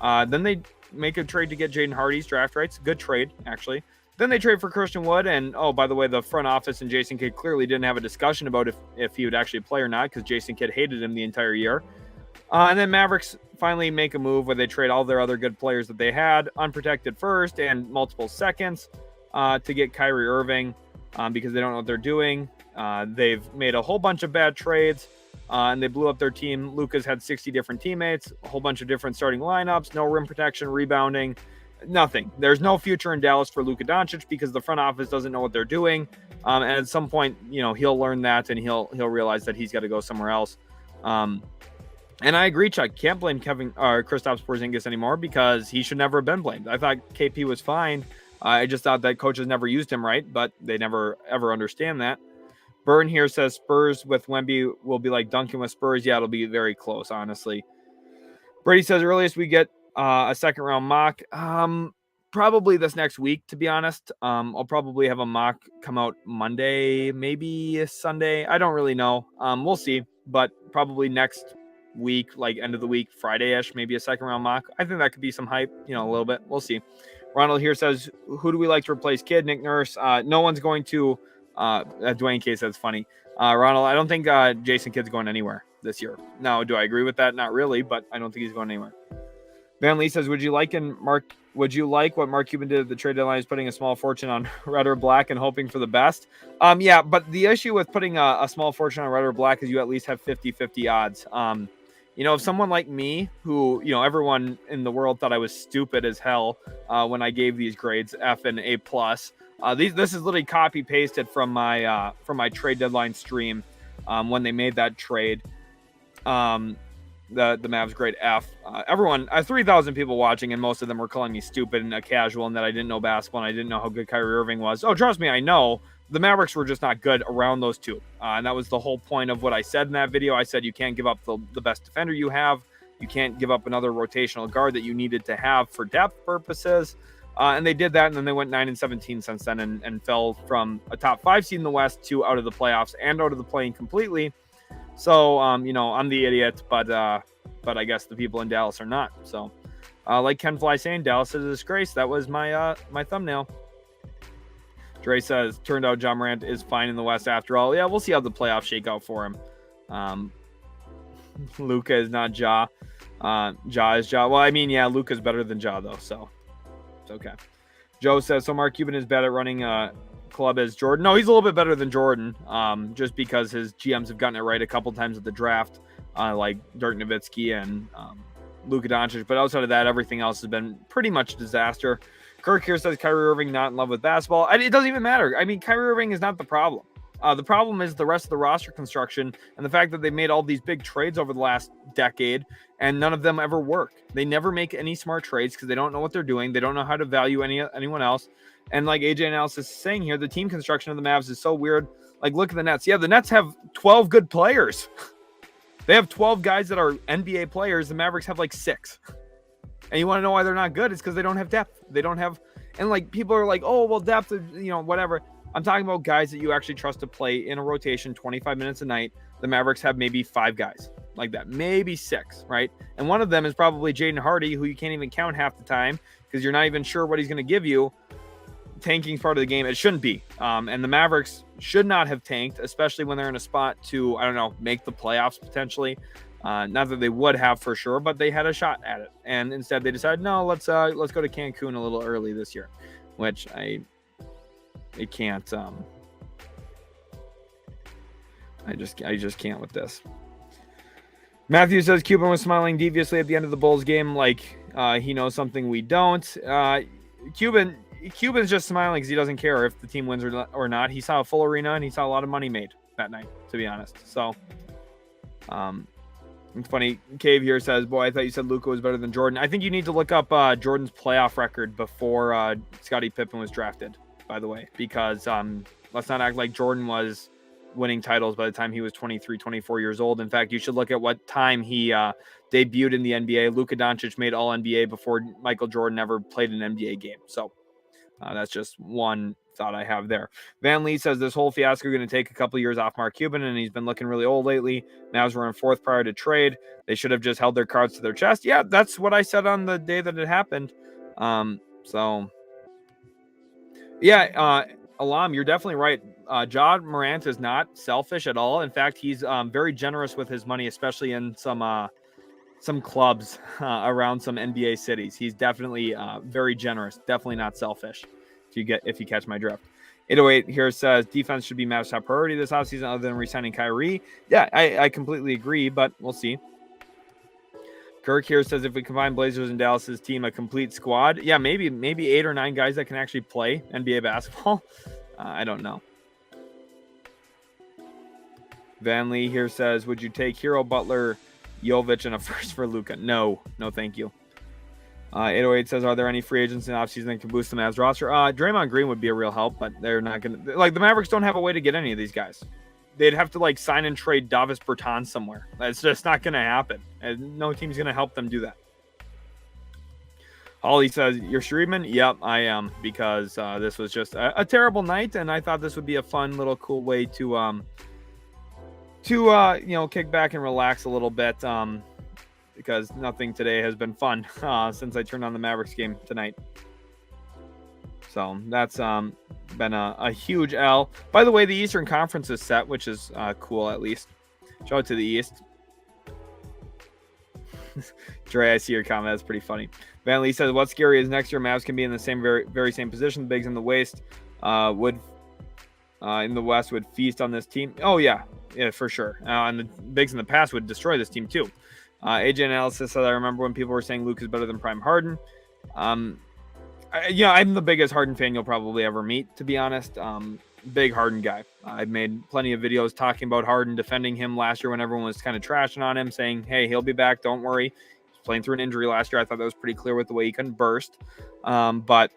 Then they make a trade to get Jaden Hardy's draft rights. Good trade, actually. Then they trade for Christian Wood, and oh, by the way, the front office and Jason Kidd clearly didn't have a discussion about if he would actually play or not, because Jason Kidd hated him the entire year. And then Mavericks finally make a move where they trade all their other good players that they had, unprotected first and multiple seconds, to get Kyrie Irving, because they don't know what they're doing. They've made a whole bunch of bad trades, and they blew up their team. Luka's had 60 different teammates, a whole bunch of different starting lineups, no rim protection, rebounding. Nothing. There's no future in Dallas for Luka Doncic because the front office doesn't know what they're doing. And at some point, he'll learn that and he'll realize that he's got to go somewhere else. And I agree, Chuck. Can't blame Kristaps Porzingis anymore because he should never have been blamed. I thought KP was fine. I just thought that coaches never used him right, but they never ever understand that. Burn here says Spurs with Wemby will be like Duncan with Spurs. Yeah, it'll be very close, honestly. Brady says earliest we get a second round mock. Probably this next week, to be honest. I'll probably have a mock come out Monday, maybe Sunday. I don't really know. We'll see, but probably next week, like end of the week, Friday-ish, maybe a second round mock. I think that could be some hype, a little bit. We'll see. Ronald here says, who do we like to replace Kidd? Nick Nurse. No one's going to, Dwayne K says funny. Ronald, I don't think Jason Kidd's going anywhere this year. Now, do I agree with that? Not really, but I don't think he's going anywhere. Van Lee says, would you like what Mark Cuban did at the trade deadline, is putting a small fortune on Red or Black and hoping for the best? Yeah, but the issue with putting a small fortune on Red or Black is you at least have 50-50 odds. If someone like me, who, everyone in the world thought I was stupid as hell when I gave these grades, F and A+, this is literally copy pasted from my trade deadline stream when they made that trade. The Mavs grade F. Everyone, 3,000 people watching, and most of them were calling me stupid and a casual, and that I didn't know basketball and I didn't know how good Kyrie Irving was. Oh, trust me, I know. The Mavericks were just not good around those two. And that was the whole point of what I said in that video. I said you can't give up the best defender you have. You can't give up another rotational guard that you needed to have for depth purposes. And they did that, and then they went 9-17 since then and fell from a top 5 seed in the West to out of the playoffs and out of the play-in completely. So, I'm the idiot, but I guess the people in Dallas are not. So, like Ken Fly saying, Dallas is a disgrace. That was my thumbnail. Dre says, turned out John Morant is fine in the West after all. Yeah, we'll see how the playoffs shake out for him. Luka is not Ja. Ja is Ja. Well, I mean, yeah, Luka's better than Ja, though, so it's okay. Joe says, so Mark Cuban is bad at running club as Jordan. No, he's a little bit better than Jordan, just because his GMs have gotten it right a couple times at the draft, like Dirk Nowitzki and Luka Doncic. But outside of that, everything else has been pretty much a disaster. Kirk here says Kyrie Irving not in love with basketball. It doesn't even matter. I mean, Kyrie Irving is not the problem. The problem is the rest of the roster construction and the fact that they made all these big trades over the last decade and none of them ever work. They never make any smart trades because they don't know what they're doing. They don't know how to value anyone else. And like AJ Analysis is saying here, the team construction of the Mavs is so weird. Like, look at the Nets. Yeah, the Nets have 12 good players. They have 12 guys that are NBA players. The Mavericks have like 6. And you want to know why they're not good? It's because they don't have depth. They don't have, and like people are like, oh, well, depth, whatever. I'm talking about guys that you actually trust to play in a rotation 25 minutes a night. The Mavericks have maybe 5 guys like that, maybe 6, right? And one of them is probably Jaden Hardy, who you can't even count half the time because you're not even sure what he's going to give you. Tanking's part of the game. It shouldn't be. And the Mavericks should not have tanked, especially when they're in a spot to, make the playoffs potentially. Not that they would have for sure, but they had a shot at it. And instead they decided, no, let's go to Cancun a little early this year, which I can't. I just can't with this. Matthew says Cuban was smiling deviously at the end of the Bulls game, like he knows something we don't. Cuban's just smiling because he doesn't care if the team wins or not. He saw a full arena and he saw a lot of money made that night, to be honest. So, It's funny. Cave here says, boy, I thought you said Luka was better than Jordan. I think you need to look up Jordan's playoff record before Scottie Pippen was drafted, by the way, because let's not act like Jordan was winning titles by the time he was 23, 24 years old. In fact, you should look at what time he debuted in the NBA. Luka Doncic made All NBA before Michael Jordan ever played an NBA game. So that's just one thought I have there. Van Lee says this whole fiasco is going to take a couple years off Mark Cuban, and he's been looking really old lately. Mavs were in fourth prior to trade. They should have just held their cards to their chest. Yeah, that's what I said on the day that it happened. So, yeah, Alam, you're definitely right. Ja Morant is not selfish at all. In fact, he's very generous with his money, especially in some clubs around some NBA cities. He's definitely very generous. Definitely not selfish. If you catch my drift. 808 here says defense should be Mavs' top priority this offseason other than re-signing Kyrie. Yeah, I completely agree, but we'll see. Kirk here says if we combine Blazers and Dallas's team, a complete squad. Yeah, maybe 8 or 9 guys that can actually play NBA basketball. I don't know. Van Lee here says, would you take Hero, Butler, Jovic, and a first for Luka? No, thank you. 808 says, are there any free agents in the offseason that can boost the Mavs roster? Draymond Green would be a real help, but they're not going to. Like, the Mavericks don't have a way to get any of these guys. They'd have to, like, sign and trade Davis Bertans somewhere. That's just not going to happen. And no team's going to help them do that. Holly says, you're Shreedman? Yep, I am, because this was just a terrible night, and I thought this would be a fun little cool way to kick back and relax a little bit. Because nothing today has been fun since I turned on the Mavericks game tonight. So that's been a huge L. By the way, the Eastern Conference is set, which is cool at least. Shout out to the East. Dre, I see your comment. That's pretty funny. Van Lee says, what's scary is next year Mavs can be in the same very same position. The bigs in the West would in the West would feast on this team. Oh, yeah, for sure. And the bigs in the past would destroy this team too. AJ Analysis said, I remember when people were saying Luke is better than Prime Harden. I'm the biggest Harden fan you'll probably ever meet, to be honest. Big Harden guy. I've made plenty of videos talking about Harden, defending him last year when everyone was kind of trashing on him, saying, hey, he'll be back, don't worry. He's playing through an injury last year. I thought that was pretty clear with the way he couldn't burst. But,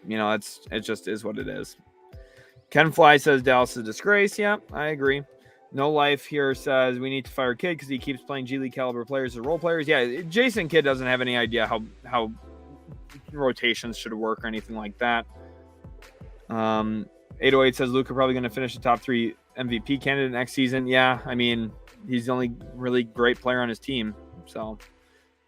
it just is what it is. Ken Fly says Dallas is a disgrace. Yeah, I agree. No Life here says we need to fire Kidd because he keeps playing G League caliber players as role players. Yeah, Jason Kidd doesn't have any idea how rotations should work or anything like that. 808 says Luka probably going to finish the top 3 MVP candidate next season. Yeah, I mean, he's the only really great player on his team. So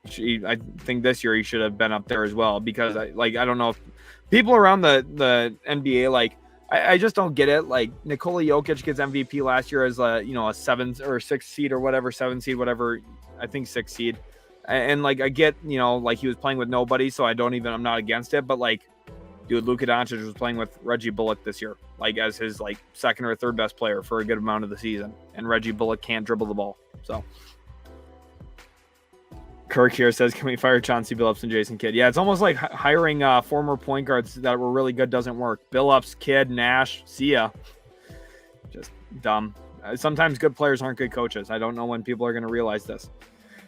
I think this year he should have been up there as well because I don't know if people around the NBA I just don't get it. Like Nikola Jokic gets MVP last year as a 7th or 6th seed or whatever, 7th seed, whatever. I think 6th seed. And I get, he was playing with nobody, so I'm not against it. But dude, Luka Doncic was playing with Reggie Bullock this year, as his second or third best player for a good amount of the season. And Reggie Bullock can't dribble the ball. So Kirk here says, can we fire Chauncey Billups and Jason Kidd? Yeah, it's almost like hiring former point guards that were really good doesn't work. Billups, Kidd, Nash, see ya. Just dumb. Sometimes good players aren't good coaches. I don't know when people are going to realize this.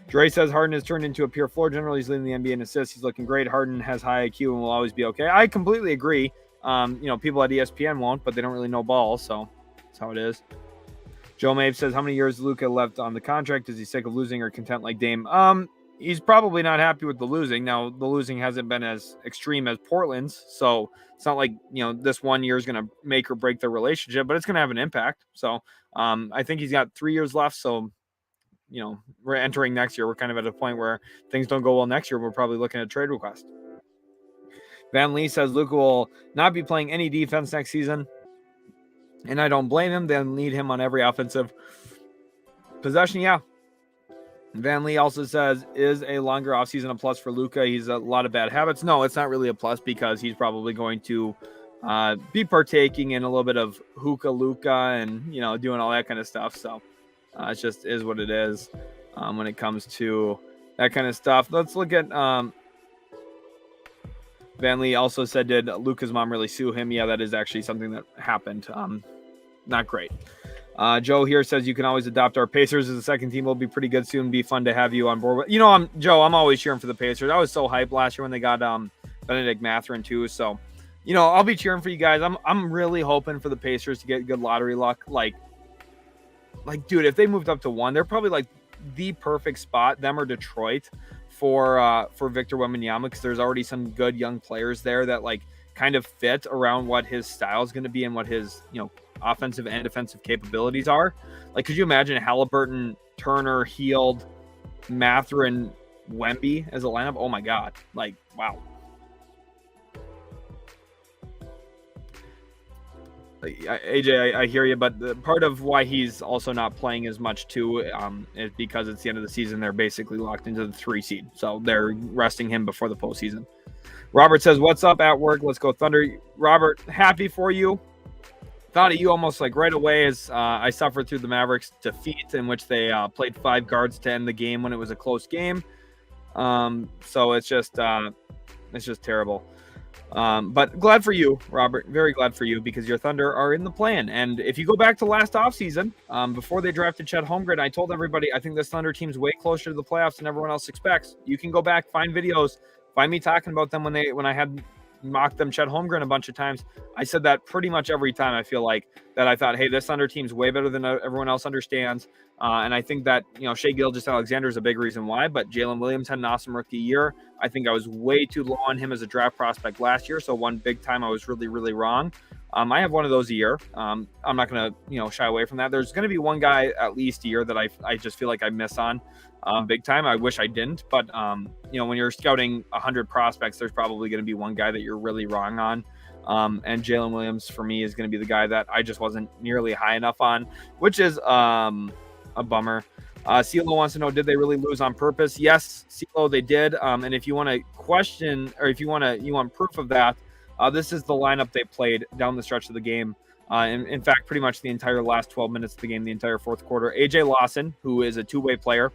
Dre says Harden has turned into a pure floor general. He's leading the NBA in assists. He's looking great. Harden has high IQ and will always be okay. I completely agree. People at ESPN won't, but they don't really know ball, so that's how it is. Joe Mabe says, how many years Luka left on the contract? Is he sick of losing or content like Dame? He's probably not happy with the losing. Now, the losing hasn't been as extreme as Portland's, so it's not like, this 1 year is going to make or break their relationship, but it's going to have an impact. So I think he's got 3 years left, so, we're entering next year. We're kind of at a point where things don't go well next year. We're probably looking at a trade request. Van Lee says Luka will not be playing any defense next season, and I don't blame him. They'll need him on every offensive possession. Yeah. Van Lee also says, is a longer offseason a plus for Luka? He's a lot of bad habits. No, it's not really a plus because he's probably going to be partaking in a little bit of hookah Luka and, doing all that kind of stuff. So it just is what it is when it comes to that kind of stuff. Let's look at Van Lee also said, did Luka's mom really sue him? Yeah, that is actually something that happened. Not great. Joe here says you can always adopt our Pacers as a second team. Will be pretty good soon. Be fun to have you on board. You know, I'm always cheering for the Pacers. I was so hyped last year when they got Benedict Mathurin too. So, you know, I'll be cheering for you guys. I'm really hoping for the Pacers to get good lottery luck. Like, dude, if they moved up to 1, they're probably like the perfect spot, them or Detroit, for Victor Wembanyama, because there's already some good young players there that like kind of fit around what his style is going to be and what his, you know, offensive and defensive capabilities are. Like, could you imagine Halliburton, Turner, Hield, Mathurin, Wemby as a lineup? Oh my God. Like, wow. AJ, I hear you, but the part of why he's also not playing as much too is because it's the end of the season. They're basically locked into the 3 seed, so they're resting him before the postseason. Robert says, "What's up at work? Let's go Thunder." Robert, happy for you. Thought of you almost like right away as I suffered through the Mavericks defeat in which they played 5 guards to end the game when it was a close game. So it's just terrible. But glad for you, Robert. Very glad for you, because your Thunder are in the plan. And if you go back to last offseason, before they drafted Chet Holmgren, I told everybody I think this Thunder team's way closer to the playoffs than everyone else expects. You can go back, find videos, find me talking about them when I had mocked them Chet Holmgren a bunch of times. I said that pretty much every time. I feel like that I thought, hey, this Thunder team's way better than everyone else understands. And I think that, you know, Shai Gilgeous-Alexander is a big reason why, but Jalen Williams had an awesome rookie year. I think I was way too low on him as a draft prospect last year. So one big time I was really, really wrong. I have one of those a year. I'm not going to, you know, shy away from that. There's going to be one guy at least a year that I just feel like I miss on big time. I wish I didn't, but you know, when you're scouting 100 prospects, there's probably going to be one guy that you're really wrong on. And Jalen Williams for me is going to be the guy that I just wasn't nearly high enough on, which is a bummer. CeeLo wants to know, did they really lose on purpose? Yes, CeeLo, they did. And if you want to question, or if you want proof of that, this is the lineup they played down the stretch of the game. In fact, pretty much the entire last 12 minutes of the game, the entire fourth quarter. AJ Lawson, who is a two-way player.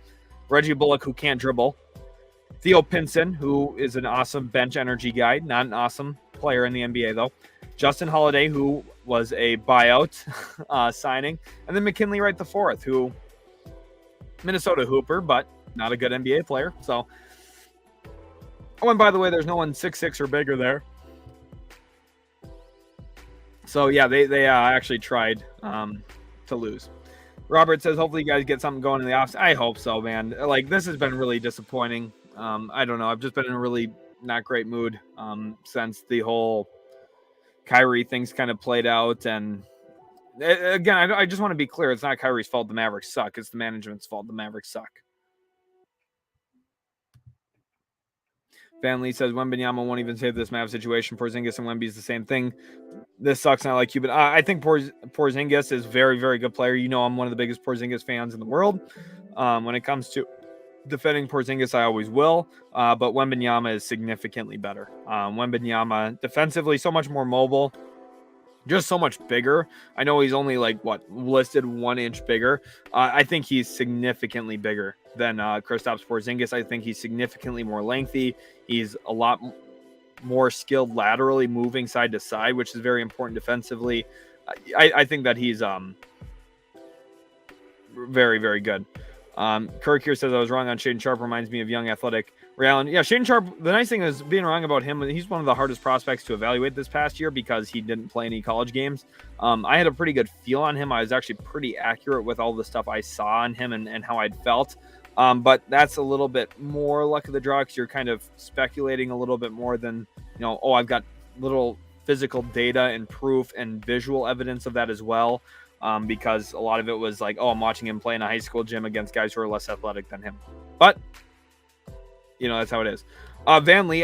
Reggie Bullock, who can't dribble. Theo Pinson, who is an awesome bench energy guy, not an awesome player in the NBA, though. Justin Holiday, who was a buyout signing. And then McKinley Wright IV, who Minnesota Hooper, but not a good NBA player. So, oh, and by the way, there's no one 6'6" or bigger there. So, yeah, they actually tried to lose. Robert says, hopefully you guys get something going in the offseason. I hope so, man. Like, this has been really disappointing. I don't know. I've just been in a really not great mood since the whole Kyrie things kind of played out. And again, I just want to be clear. It's not Kyrie's fault the Mavericks suck. It's the management's fault the Mavericks suck. Van Lee says, Wembanyama won't even save this Mav situation. Porzingis and Wemby is the same thing. This sucks, not like you, but I think Porzingis is very, very good player. You know, I'm one of the biggest Porzingis fans in the world. When it comes to defending Porzingis, I always will. But Wembanyama is significantly better. Wembanyama defensively, so much more mobile. Just so much bigger. I know he's only like listed 1 inch bigger. I think he's significantly bigger than Kristaps Porzingis. I think he's significantly more lengthy. He's a lot more skilled laterally, moving side to side, which is very important defensively. I think that he's very, very good. Kirk here says I was wrong on Shaedon Sharpe. Reminds me of young athletic Ray Allen. Yeah, Shaedon Sharpe, the nice thing is being wrong about him, he's one of the hardest prospects to evaluate this past year because he didn't play any college games. I had a pretty good feel on him. I was actually pretty accurate with all the stuff I saw on him and how I'd felt. But that's a little bit more luck of the draw because you're kind of speculating a little bit more than, you know, oh, I've got little physical data and proof and visual evidence of that as well. Because a lot of it was like, oh, I'm watching him play in a high school gym against guys who are less athletic than him. But, you know, that's how it is. Van Lee,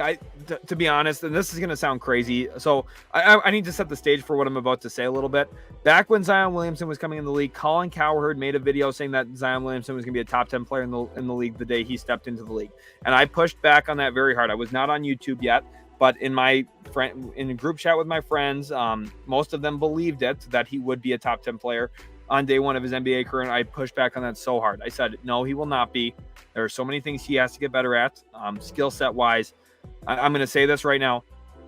to be honest, and this is going to sound crazy, so I need to set the stage for what I'm about to say a little bit. Back when Zion Williamson was coming in the league, Colin Cowherd made a video saying that Zion Williamson was going to be a top 10 player in the league the day he stepped into the league. And I pushed back on that very hard. I was not on YouTube yet. But in a group chat with my friends, most of them believed it, that he would be a top 10 player on day one of his NBA career. And I pushed back on that so hard. I said, no, he will not be. There are so many things he has to get better at, skill set wise. I'm going to say this right now.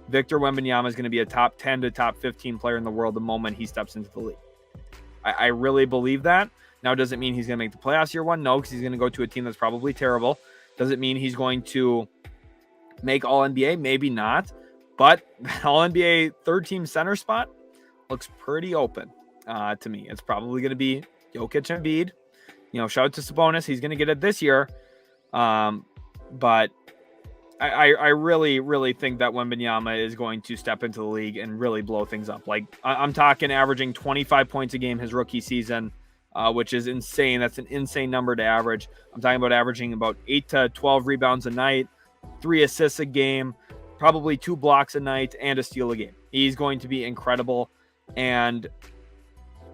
Victor Wembanyama is going to be a top 10 to top 15 player in the world the moment he steps into the league. I really believe that. Now, does it mean he's going to make the playoffs year one? No, because he's going to go to a team that's probably terrible. Does it mean he's going to make All-NBA? Maybe not. But All-NBA third-team center spot looks pretty open to me. It's probably going to be Jokic and Embiid. Shout out to Sabonis. He's going to get it this year. But I really, really think that Wembanyama is going to step into the league and really blow things up. Like, I'm talking averaging 25 points a game his rookie season, which is insane. That's an insane number to average. I'm talking about averaging about 8 to 12 rebounds a night, 3 assists a game, probably 2 blocks a night, and a steal a game. He's going to be incredible, and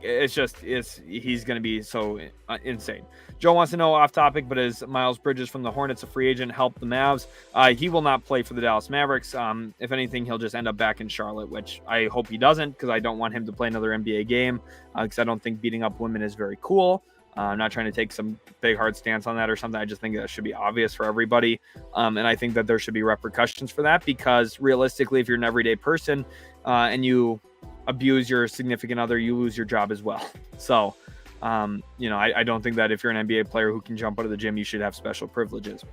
he's going to be so insane. Joe wants to know, off topic, but is Miles Bridges from the Hornets a free agent? Help the Mavs. He will not play for the Dallas Mavericks. If anything, he'll just end up back in Charlotte, which I hope he doesn't, because I don't want him to play another NBA game, because I don't think beating up women is very cool. I'm not trying to take some big hard stance on that or something. I just think that should be obvious for everybody. And I think that there should be repercussions for that, because realistically, if you're an everyday person and you abuse your significant other, you lose your job as well. So, I don't think that if you're an NBA player who can jump out of the gym, you should have special privileges.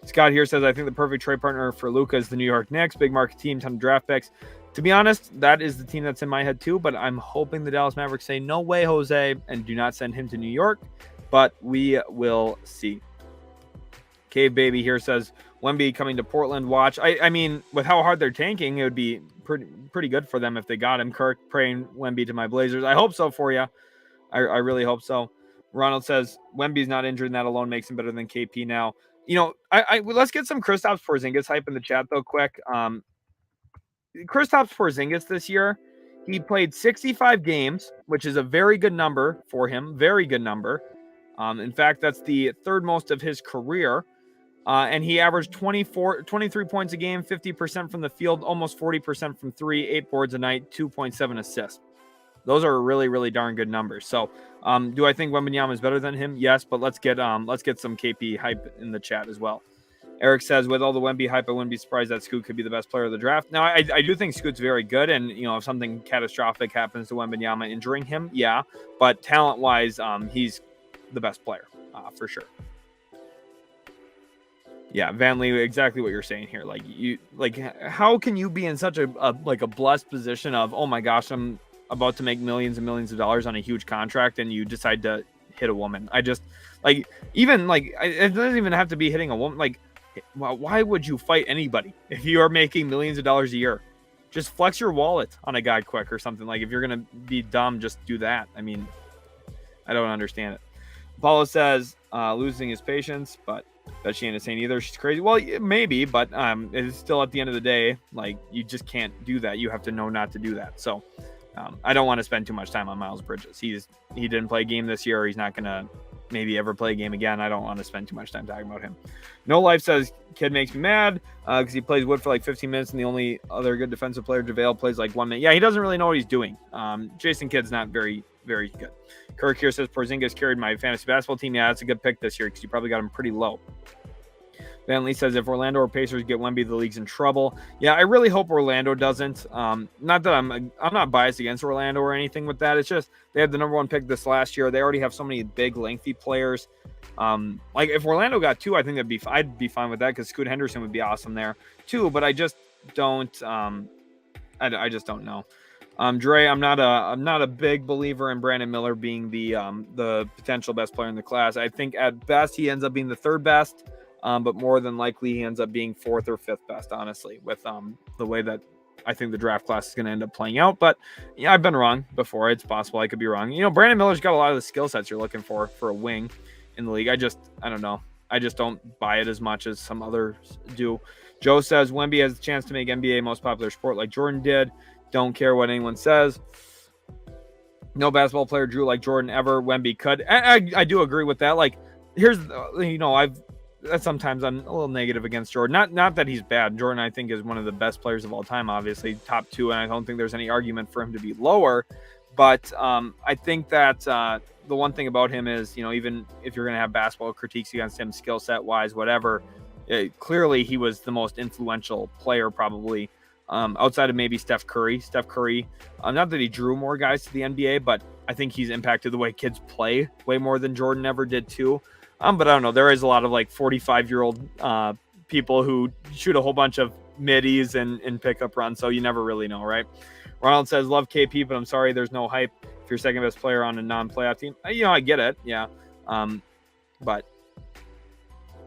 Scott here says, I think the perfect trade partner for Luka is the New York Knicks, big market team, ton of draft picks. To be honest, that is the team that's in my head too, but I'm hoping the Dallas Mavericks say, no way, Jose, and do not send him to New York, but we will see. Cave Baby here says, Wemby coming to Portland, watch. I mean, with how hard they're tanking, it would be pretty good for them if they got him. Kirk praying Wemby to my Blazers. I hope so for you. I really hope so. Ronald says, Wemby's not injured, and that alone makes him better than KP now. Let's get some Kristaps Porzingis hype in the chat, though, quick. Kristaps Porzingis this year, he played 65 games, which is a very good number for him. Very good number. In fact, that's the third most of his career. And he averaged 23 points a game, 50% from the field, almost 40% from 3, 8 boards a night, 2.7 assists. Those are really, really darn good numbers. So, do I think Wembanyama is better than him? Yes, but let's get some KP hype in the chat as well. Eric says, with all the Wemby hype, I wouldn't be surprised that Scoot could be the best player of the draft. Now, I do think Scoot's very good, and if something catastrophic happens to Wembanyama injuring him, yeah. But talent-wise, he's the best player for sure. Yeah, Van Lee, exactly what you're saying here. How can you be in such a blessed position of, oh my gosh, I'm about to make millions and millions of dollars on a huge contract, and you decide to hit a woman? It doesn't even have to be hitting a woman. Why would you fight anybody if you are making millions of dollars a year? Just flex your wallet on a guy quick or something. If you're going to be dumb, just do that. I mean, I don't understand it. Apollo says, losing his patience, but that she ain't insane either. She's crazy. Well, maybe, but it's still, at the end of the day, you just can't do that. You have to know not to do that. So I don't want to spend too much time on Miles Bridges. He didn't play a game this year. He's not going to maybe ever play a game again. I don't want to spend too much time talking about him. No Life says, kid makes me mad because he plays Wood for 15 minutes, and the only other good defensive player, JaVale, plays 1 minute. Yeah, he doesn't really know what he's doing. Jason Kidd's not very, very good. Kirk here says, Porzingis carried my fantasy basketball team. Yeah, that's a good pick this year because you probably got him pretty low. Van Lee says, if Orlando or Pacers get Wemby, the league's in trouble. Yeah, I really hope Orlando doesn't. Not that I'm not biased against Orlando or anything with that. It's just they had the number 1 pick this last year. They already have so many big, lengthy players. If Orlando got 2, I think I'd be fine with that, because Scoot Henderson would be awesome there too. But I just don't. I just don't know. Dre, I'm not a big believer in Brandon Miller being the potential best player in the class. I think at best he ends up being the 3rd best. But more than likely he ends up being 4th or 5th best, honestly, with the way that I think the draft class is going to end up playing out. But yeah, I've been wrong before. It's possible I could be wrong. Brandon Miller's got a lot of the skill sets you're looking for a wing in the league. I don't know. I just don't buy it as much as some others do. Joe says, Wemby has a chance to make NBA most popular sport like Jordan did. Don't care what anyone says. No basketball player drew like Jordan ever. Wemby could. I do agree with that. Sometimes I'm a little negative against Jordan. Not that he's bad. Jordan, I think, is one of the best players of all time, obviously top 2, and I don't think there's any argument for him to be lower. But I think that the one thing about him is, even if you're going to have basketball critiques against him, skill set wise, whatever, clearly he was the most influential player probably outside of maybe Steph Curry. Not that he drew more guys to the NBA, but I think he's impacted the way kids play way more than Jordan ever did too. But I don't know. There is a lot of like 45-year-old people who shoot a whole bunch of middies and pickup runs, so you never really know, right? Ronald says, love KP, but I'm sorry there's no hype if you're second best player on a non-playoff team. I get it, yeah. But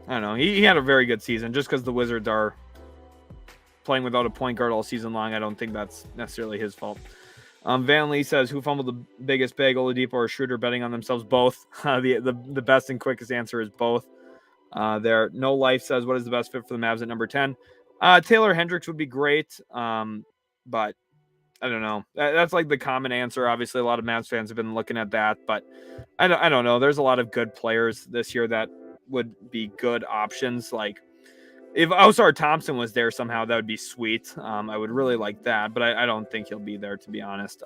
I don't know. He had a very good season. Just because the Wizards are playing without a point guard all season long, I don't think that's necessarily his fault. Van Lee says, who fumbled the biggest bag, Oladipo or Schroeder? Betting on themselves? Both. The best and quickest answer is both. There. No Life says, what is the best fit for the Mavs at number 10? Taylor Hendricks would be great, but I don't know. That's like the common answer. Obviously, a lot of Mavs fans have been looking at that, but I don't know. There's a lot of good players this year that would be good options. Like if Osar Thompson was there somehow, that would be sweet. I would really like that, but I don't think he'll be there, to be honest.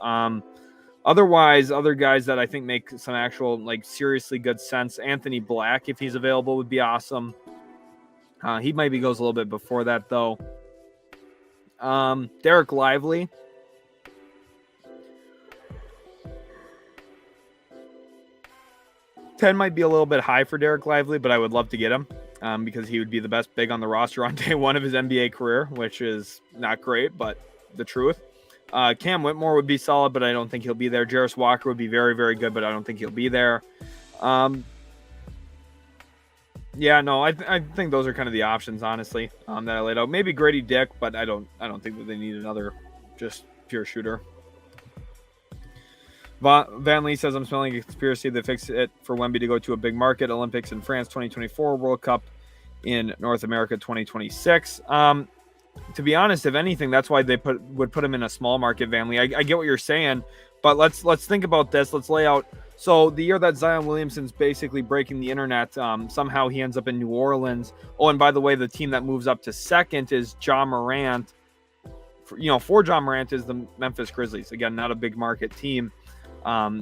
Otherwise, other guys that I think make some actual, like, seriously good sense. Anthony Black, if he's available, would be awesome. He maybe goes a little bit before that, though. Derek Lively. $10 might be a little bit high for Derek Lively, but I would love to get him because he would be the best big on the roster on day one of his NBA career, which is not great, but the truth. Cam Whitmore would be solid, but I don't think he'll be there. Jarris Walker would be very, very good, but I don't think he'll be there. Yeah, no, I think those are kind of the options, honestly, that I laid out. Maybe Grady Dick, but I don't think that they need another just pure shooter. Van Lee says, I'm smelling a conspiracy that fixed it for Wemby to go to a big market. Olympics in France 2024, World Cup in North America 2026. To be honest, if anything, that's why they would put him in a small market, Van Lee. I get what you're saying, but let's think about this. Let's lay out. So the year that Zion Williamson's basically breaking the internet, somehow he ends up in New Orleans. Oh, and by the way, the team that moves up to second is Ja Morant. For Ja Morant is the Memphis Grizzlies. Again, not a big market team.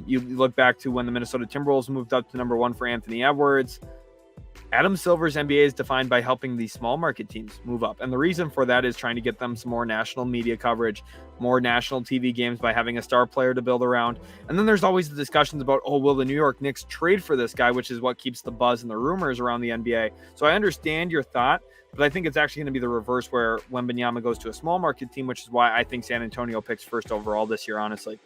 You look back to when the Minnesota Timberwolves moved up to number 1 for Anthony Edwards. Adam Silver's NBA is defined by helping these small market teams move up. And the reason for that is trying to get them some more national media coverage, more national TV games by having a star player to build around. And then there's always the discussions about, will the New York Knicks trade for this guy, which is what keeps the buzz and the rumors around the NBA. So I understand your thought, but I think it's actually going to be the reverse where Wembanyama goes to a small market team, which is why I think San Antonio picks first overall this year, honestly.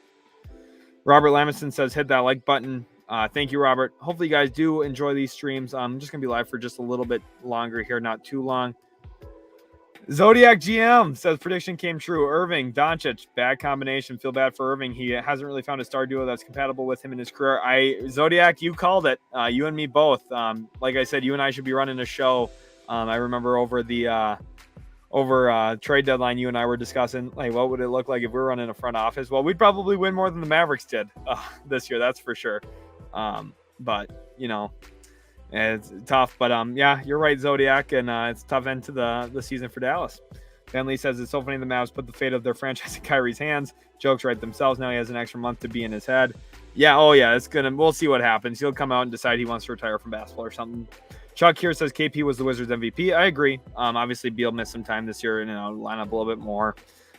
Robert Lamison says, hit that like button. Thank you, Robert. Hopefully you guys do enjoy these streams. I'm just going to be live for just a little bit longer here, not too long. Zodiac GM says prediction came true. Irving, Doncic, bad combination. Feel bad for Irving. He hasn't really found a star duo that's compatible with him in his career. Zodiac, you called it. You and me both. Like I said, you and I should be running a show. I remember over the trade deadline, you and I were discussing, like, what would it look like if we were running a front office? Well, we'd probably win more than the Mavericks did this year. That's for sure. But it's tough, but yeah, you're right, Zodiac, and it's a tough end to the season for Dallas. Van Lee says it's so funny the Mavs put the fate of their franchise in Kyrie's hands. Jokes right themselves. Now he has an extra month to be in his head. Yeah, we'll see what happens. He'll come out and decide he wants to retire from basketball or something. Chuck here says KP was the Wizards MVP. I agree. Obviously Beal missed some time this year and line up a little bit more.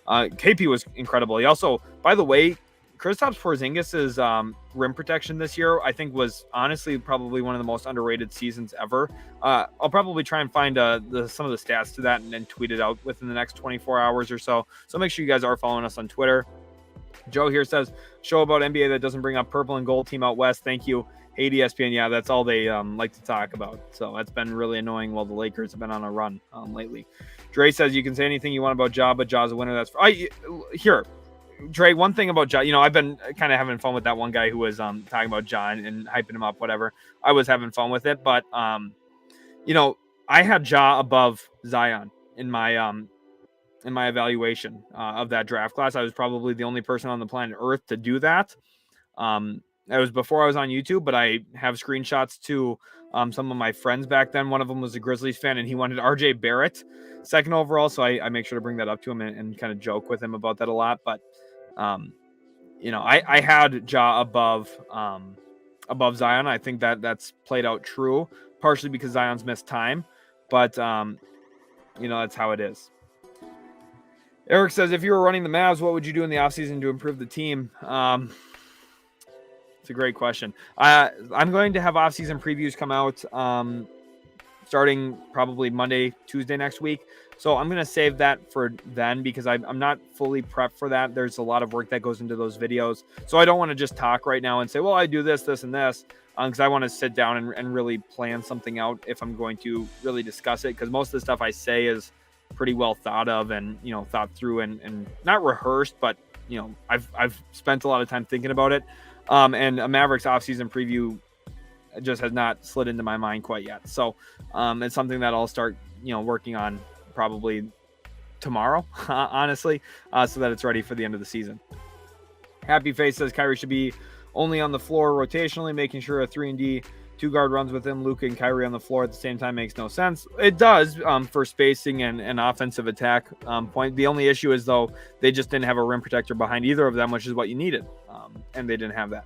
KP was incredible. He also, by the way, Kristaps Porzingis' rim protection this year, I think, was honestly probably one of the most underrated seasons ever. I'll probably try and find some of the stats to that and then tweet it out within the next 24 hours or so. So make sure you guys are following us on Twitter. Joe here says, show about NBA that doesn't bring up purple and gold team out west. Thank you. Hey, ESPN. Yeah, that's all they like to talk about. So that's been really annoying while the Lakers have been on a run lately. Dre says, you can say anything you want about Ja, but Ja's a winner. Here. Dre, one thing about Ja, I've been kind of having fun with that one guy who was talking about Ja and hyping him up, whatever. I was having fun with it, but I had Ja above Zion in my evaluation of that draft class. I was probably the only person on the planet Earth to do that. It was before I was on YouTube, but I have screenshots to some of my friends back then. One of them was a Grizzlies fan, and he wanted RJ Barrett second overall, so I make sure to bring that up to him and kind of joke with him about that a lot. But I had Ja above Zion. I think that's played out true, partially because Zion's missed time, but that's how it is. Eric says, if you were running the Mavs, what would you do in the offseason to improve the team? It's a great question. I'm going to have off-season previews come out starting probably Monday, Tuesday next week. So I'm going to save that for then because I'm not fully prepped for that. There's a lot of work that goes into those videos. So I don't want to just talk right now and say, well, I do this, this, and this, because I want to sit down and really plan something out if I'm going to really discuss it, because most of the stuff I say is pretty well thought of and, thought through and not rehearsed, but, I've spent a lot of time thinking about it. And a Mavericks offseason preview just has not slid into my mind quite yet. So it's something that I'll start, working on probably tomorrow, honestly, so that it's ready for the end of the season. Happy Face says Kyrie should be only on the floor rotationally, making sure a 3-and-D 2-guard runs with him. Luka and Kyrie on the floor at the same time makes no sense. It does for spacing and offensive attack point. The only issue is, though, they just didn't have a rim protector behind either of them, which is what you needed, and they didn't have that.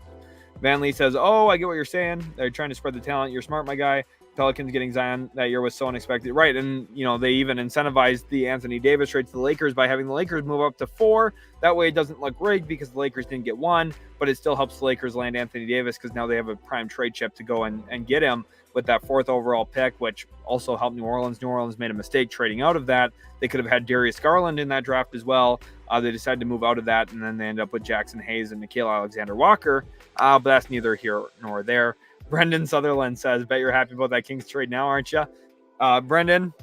Van Lee says, oh, I get what you're saying. They're trying to spread the talent. You're smart, my guy. Pelicans getting Zion that year was so unexpected. Right, and, they even incentivized the Anthony Davis trade to the Lakers by having the Lakers move up to 4. That way it doesn't look rigged because the Lakers didn't get 1, but it still helps the Lakers land Anthony Davis because now they have a prime trade chip to go and get him with that 4th overall pick, which also helped New Orleans. New Orleans made a mistake trading out of that. They could have had Darius Garland in that draft as well. They decided to move out of that, and then they end up with Jackson Hayes and Nickeil Alexander-Walker, but that's neither here nor there. Brendan Sutherland says, bet you're happy about that Kings trade now, aren't you? Brendan,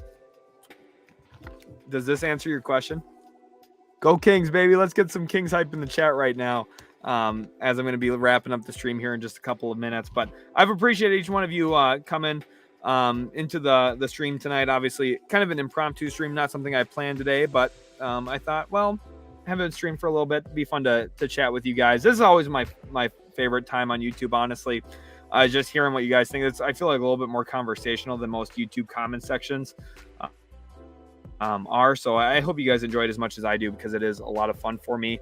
does this answer your question? Go Kings, baby. Let's get some Kings hype in the chat right now, as I'm going to be wrapping up the stream here in just a couple of minutes. But I've appreciated each one of you coming into the stream tonight. Obviously, kind of an impromptu stream, not something I planned today, but I thought, well, having a stream for a little bit, it'd be fun to chat with you guys. This is always my favorite time on YouTube, honestly. Just hearing what you guys think. I feel like a little bit more conversational than most YouTube comment sections are. So I hope you guys enjoy it as much as I do, because it is a lot of fun for me.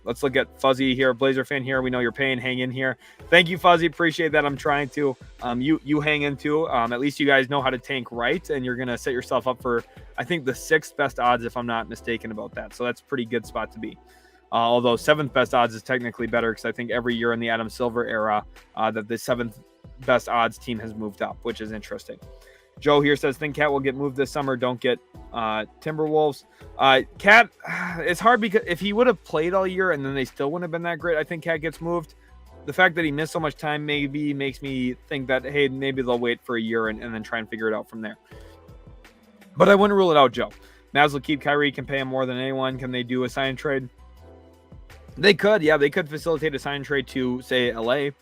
Let's look at Fuzzy here, Blazer fan here. We know you're paying. Hang in here. Thank you, Fuzzy. Appreciate that. I'm trying to. You hang in too. At least you guys know how to tank right, and you're gonna set yourself up for, I think, the 6th best odds, if I'm not mistaken about that. So that's a pretty good spot to be. Although 7th best odds is technically better, because I think every year in the Adam Silver era that the 7th best odds team has moved up, which is interesting. Joe here says, think Cat will get moved this summer. Don't get Timberwolves. Cat, it's hard because if he would have played all year and then they still wouldn't have been that great, I think Cat gets moved. The fact that he missed so much time maybe makes me think that, hey, maybe they'll wait for a year and then try and figure it out from there. But I wouldn't rule it out, Joe. Mavs will keep Kyrie, can pay him more than anyone. Can they do a sign and trade? They could, yeah. They could facilitate a sign and trade to, say, LA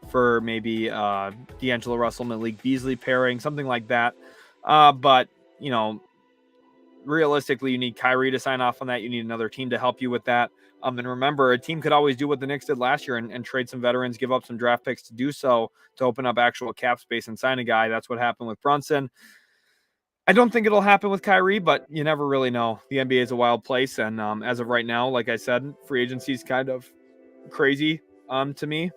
for maybe D'Angelo Russell, Malik Beasley pairing, something like that. But, realistically, you need Kyrie to sign off on that. You need another team to help you with that. And remember, a team could always do what the Knicks did last year and trade some veterans, give up some draft picks to do so, to open up actual cap space and sign a guy. That's what happened with Brunson. I don't think it'll happen with Kyrie, but you never really know. The NBA is a wild place, and as of right now, like I said, free agency is kind of crazy to me.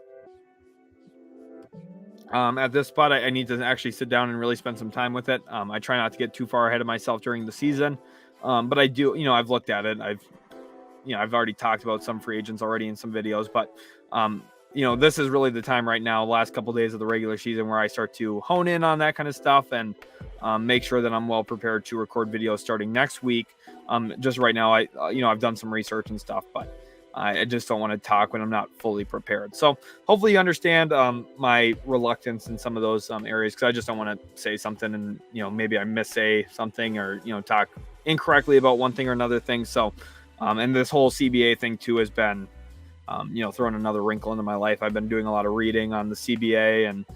At this spot, I need to actually sit down and really spend some time with it. I try not to get too far ahead of myself during the season, but I do. I've looked at it. I've already talked about some free agents already in some videos, but this is really the time right now, last couple of days of the regular season, where I start to hone in on that kind of stuff and make sure that I'm well prepared to record videos starting next week. Just right now, I've done some research and stuff, but I just don't want to talk when I'm not fully prepared. So hopefully you understand my reluctance in some of those areas, because I just don't want to say something and maybe I say something or talk incorrectly about one thing or another thing. So and this whole CBA thing too has been throwing another wrinkle into my life. I've been doing a lot of reading on the CBA and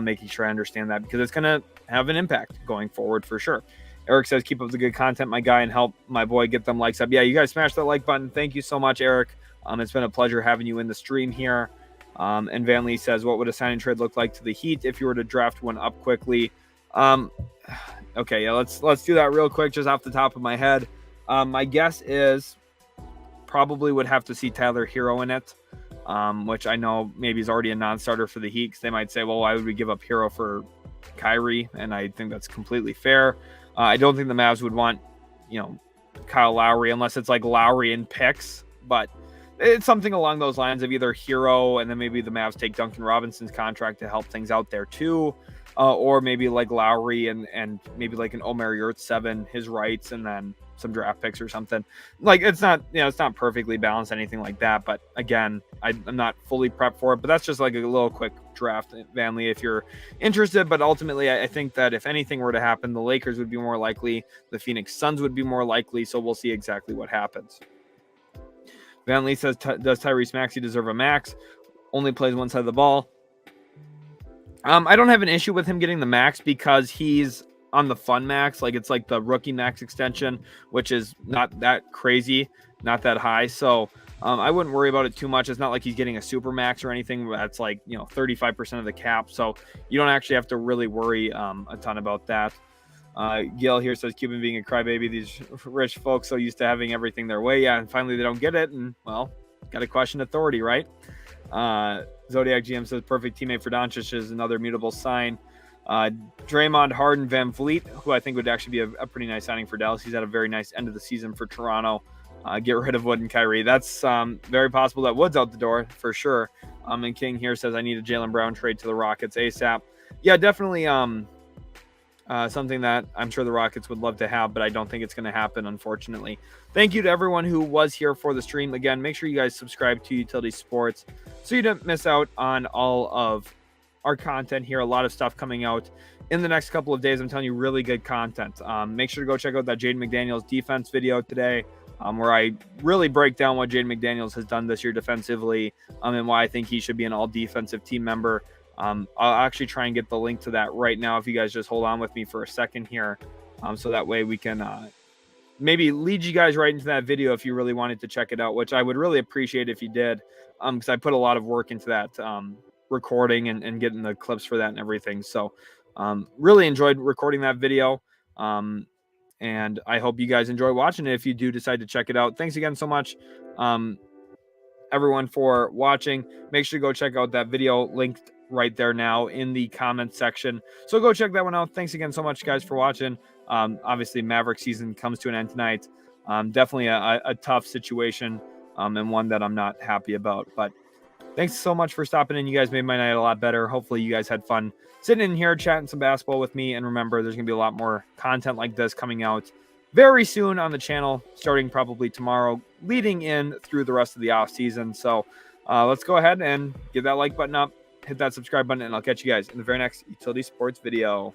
making sure I understand that, because it's going to have an impact going forward for sure. Eric says, keep up the good content, my guy, and help my boy get them likes up. Yeah, you guys smash that like button. Thank you so much, Eric. It's been a pleasure having you in the stream here. And Van Lee says, what would a sign and trade look like to the Heat if you were to draft one up quickly? Okay, yeah, let's do that real quick, just off the top of my head. My guess is probably would have to see Tyler Hero in it, which I know maybe is already a non-starter for the Heat, because they might say, well, why would we give up Hero for Kyrie? And I think that's completely fair. I don't think the Mavs would want, Kyle Lowry, unless it's like Lowry and picks, but it's something along those lines of either Hero, and then maybe the Mavs take Duncan Robinson's contract to help things out there too. Or maybe like Lowry and maybe like an Omer Yurtseven 7, his rights, and then some draft picks or something. Like, it's not, it's not perfectly balanced, anything like that. But again, I'm not fully prepped for it. But that's just like a little quick draft, Vanley, if you're interested. But ultimately, I think that if anything were to happen, the Lakers would be more likely. The Phoenix Suns would be more likely. So we'll see exactly what happens. Van Lee says, does Tyrese Maxey deserve a max? Only plays one side of the ball. I don't have an issue with him getting the max because he's on the fun max. Like, it's like the rookie max extension, which is not that crazy, not that high. So I wouldn't worry about it too much. It's not like he's getting a super max or anything. That's like, 35% of the cap. So you don't actually have to really worry a ton about that. Gil here says, Cuban being a crybaby. These rich folks so used to having everything their way. Yeah, and finally they don't get it. And, well, got to question authority, right? Zodiac GM says, perfect teammate for Doncic is another mutable sign. Draymond, Harden, Van Vliet, who I think would actually be a pretty nice signing for Dallas. He's had a very nice end of the season for Toronto. Get rid of Wood and Kyrie. That's very possible that Wood's out the door for sure. And King here says, I need a Jaylen Brown trade to the Rockets ASAP. Yeah, definitely something that I'm sure the Rockets would love to have, but I don't think it's going to happen, unfortunately. Thank you to everyone who was here for the stream. Again, make sure you guys subscribe to Utility Sports so you don't miss out on all of our content here. A lot of stuff coming out in the next couple of days. I'm telling you, really good content. Make sure to go check out that Jaden McDaniels defense video today, where I really break down what Jaden McDaniels has done this year defensively, and why I think he should be an all-defensive team member. I'll actually try and get the link to that right now if you guys just hold on with me for a second here, so that way we can maybe lead you guys right into that video if you really wanted to check it out, which I would really appreciate if you did, because I put a lot of work into that recording and getting the clips for that and everything. So really enjoyed recording that video, and I hope you guys enjoy watching it if you do decide to check it out. Thanks again so much, everyone, for watching. Make sure to go check out that video linked right there now in the comment section. So go check that one out. Thanks again so much, guys, for watching. Obviously, Mavericks season comes to an end tonight. Definitely a tough situation, and one that I'm not happy about. But thanks so much for stopping in. You guys made my night a lot better. Hopefully, you guys had fun sitting in here chatting some basketball with me. And remember, there's going to be a lot more content like this coming out very soon on the channel, starting probably tomorrow, leading in through the rest of the off season. So let's go ahead and give that like button up, hit that subscribe button, and I'll catch you guys in the very next Utility Sports video.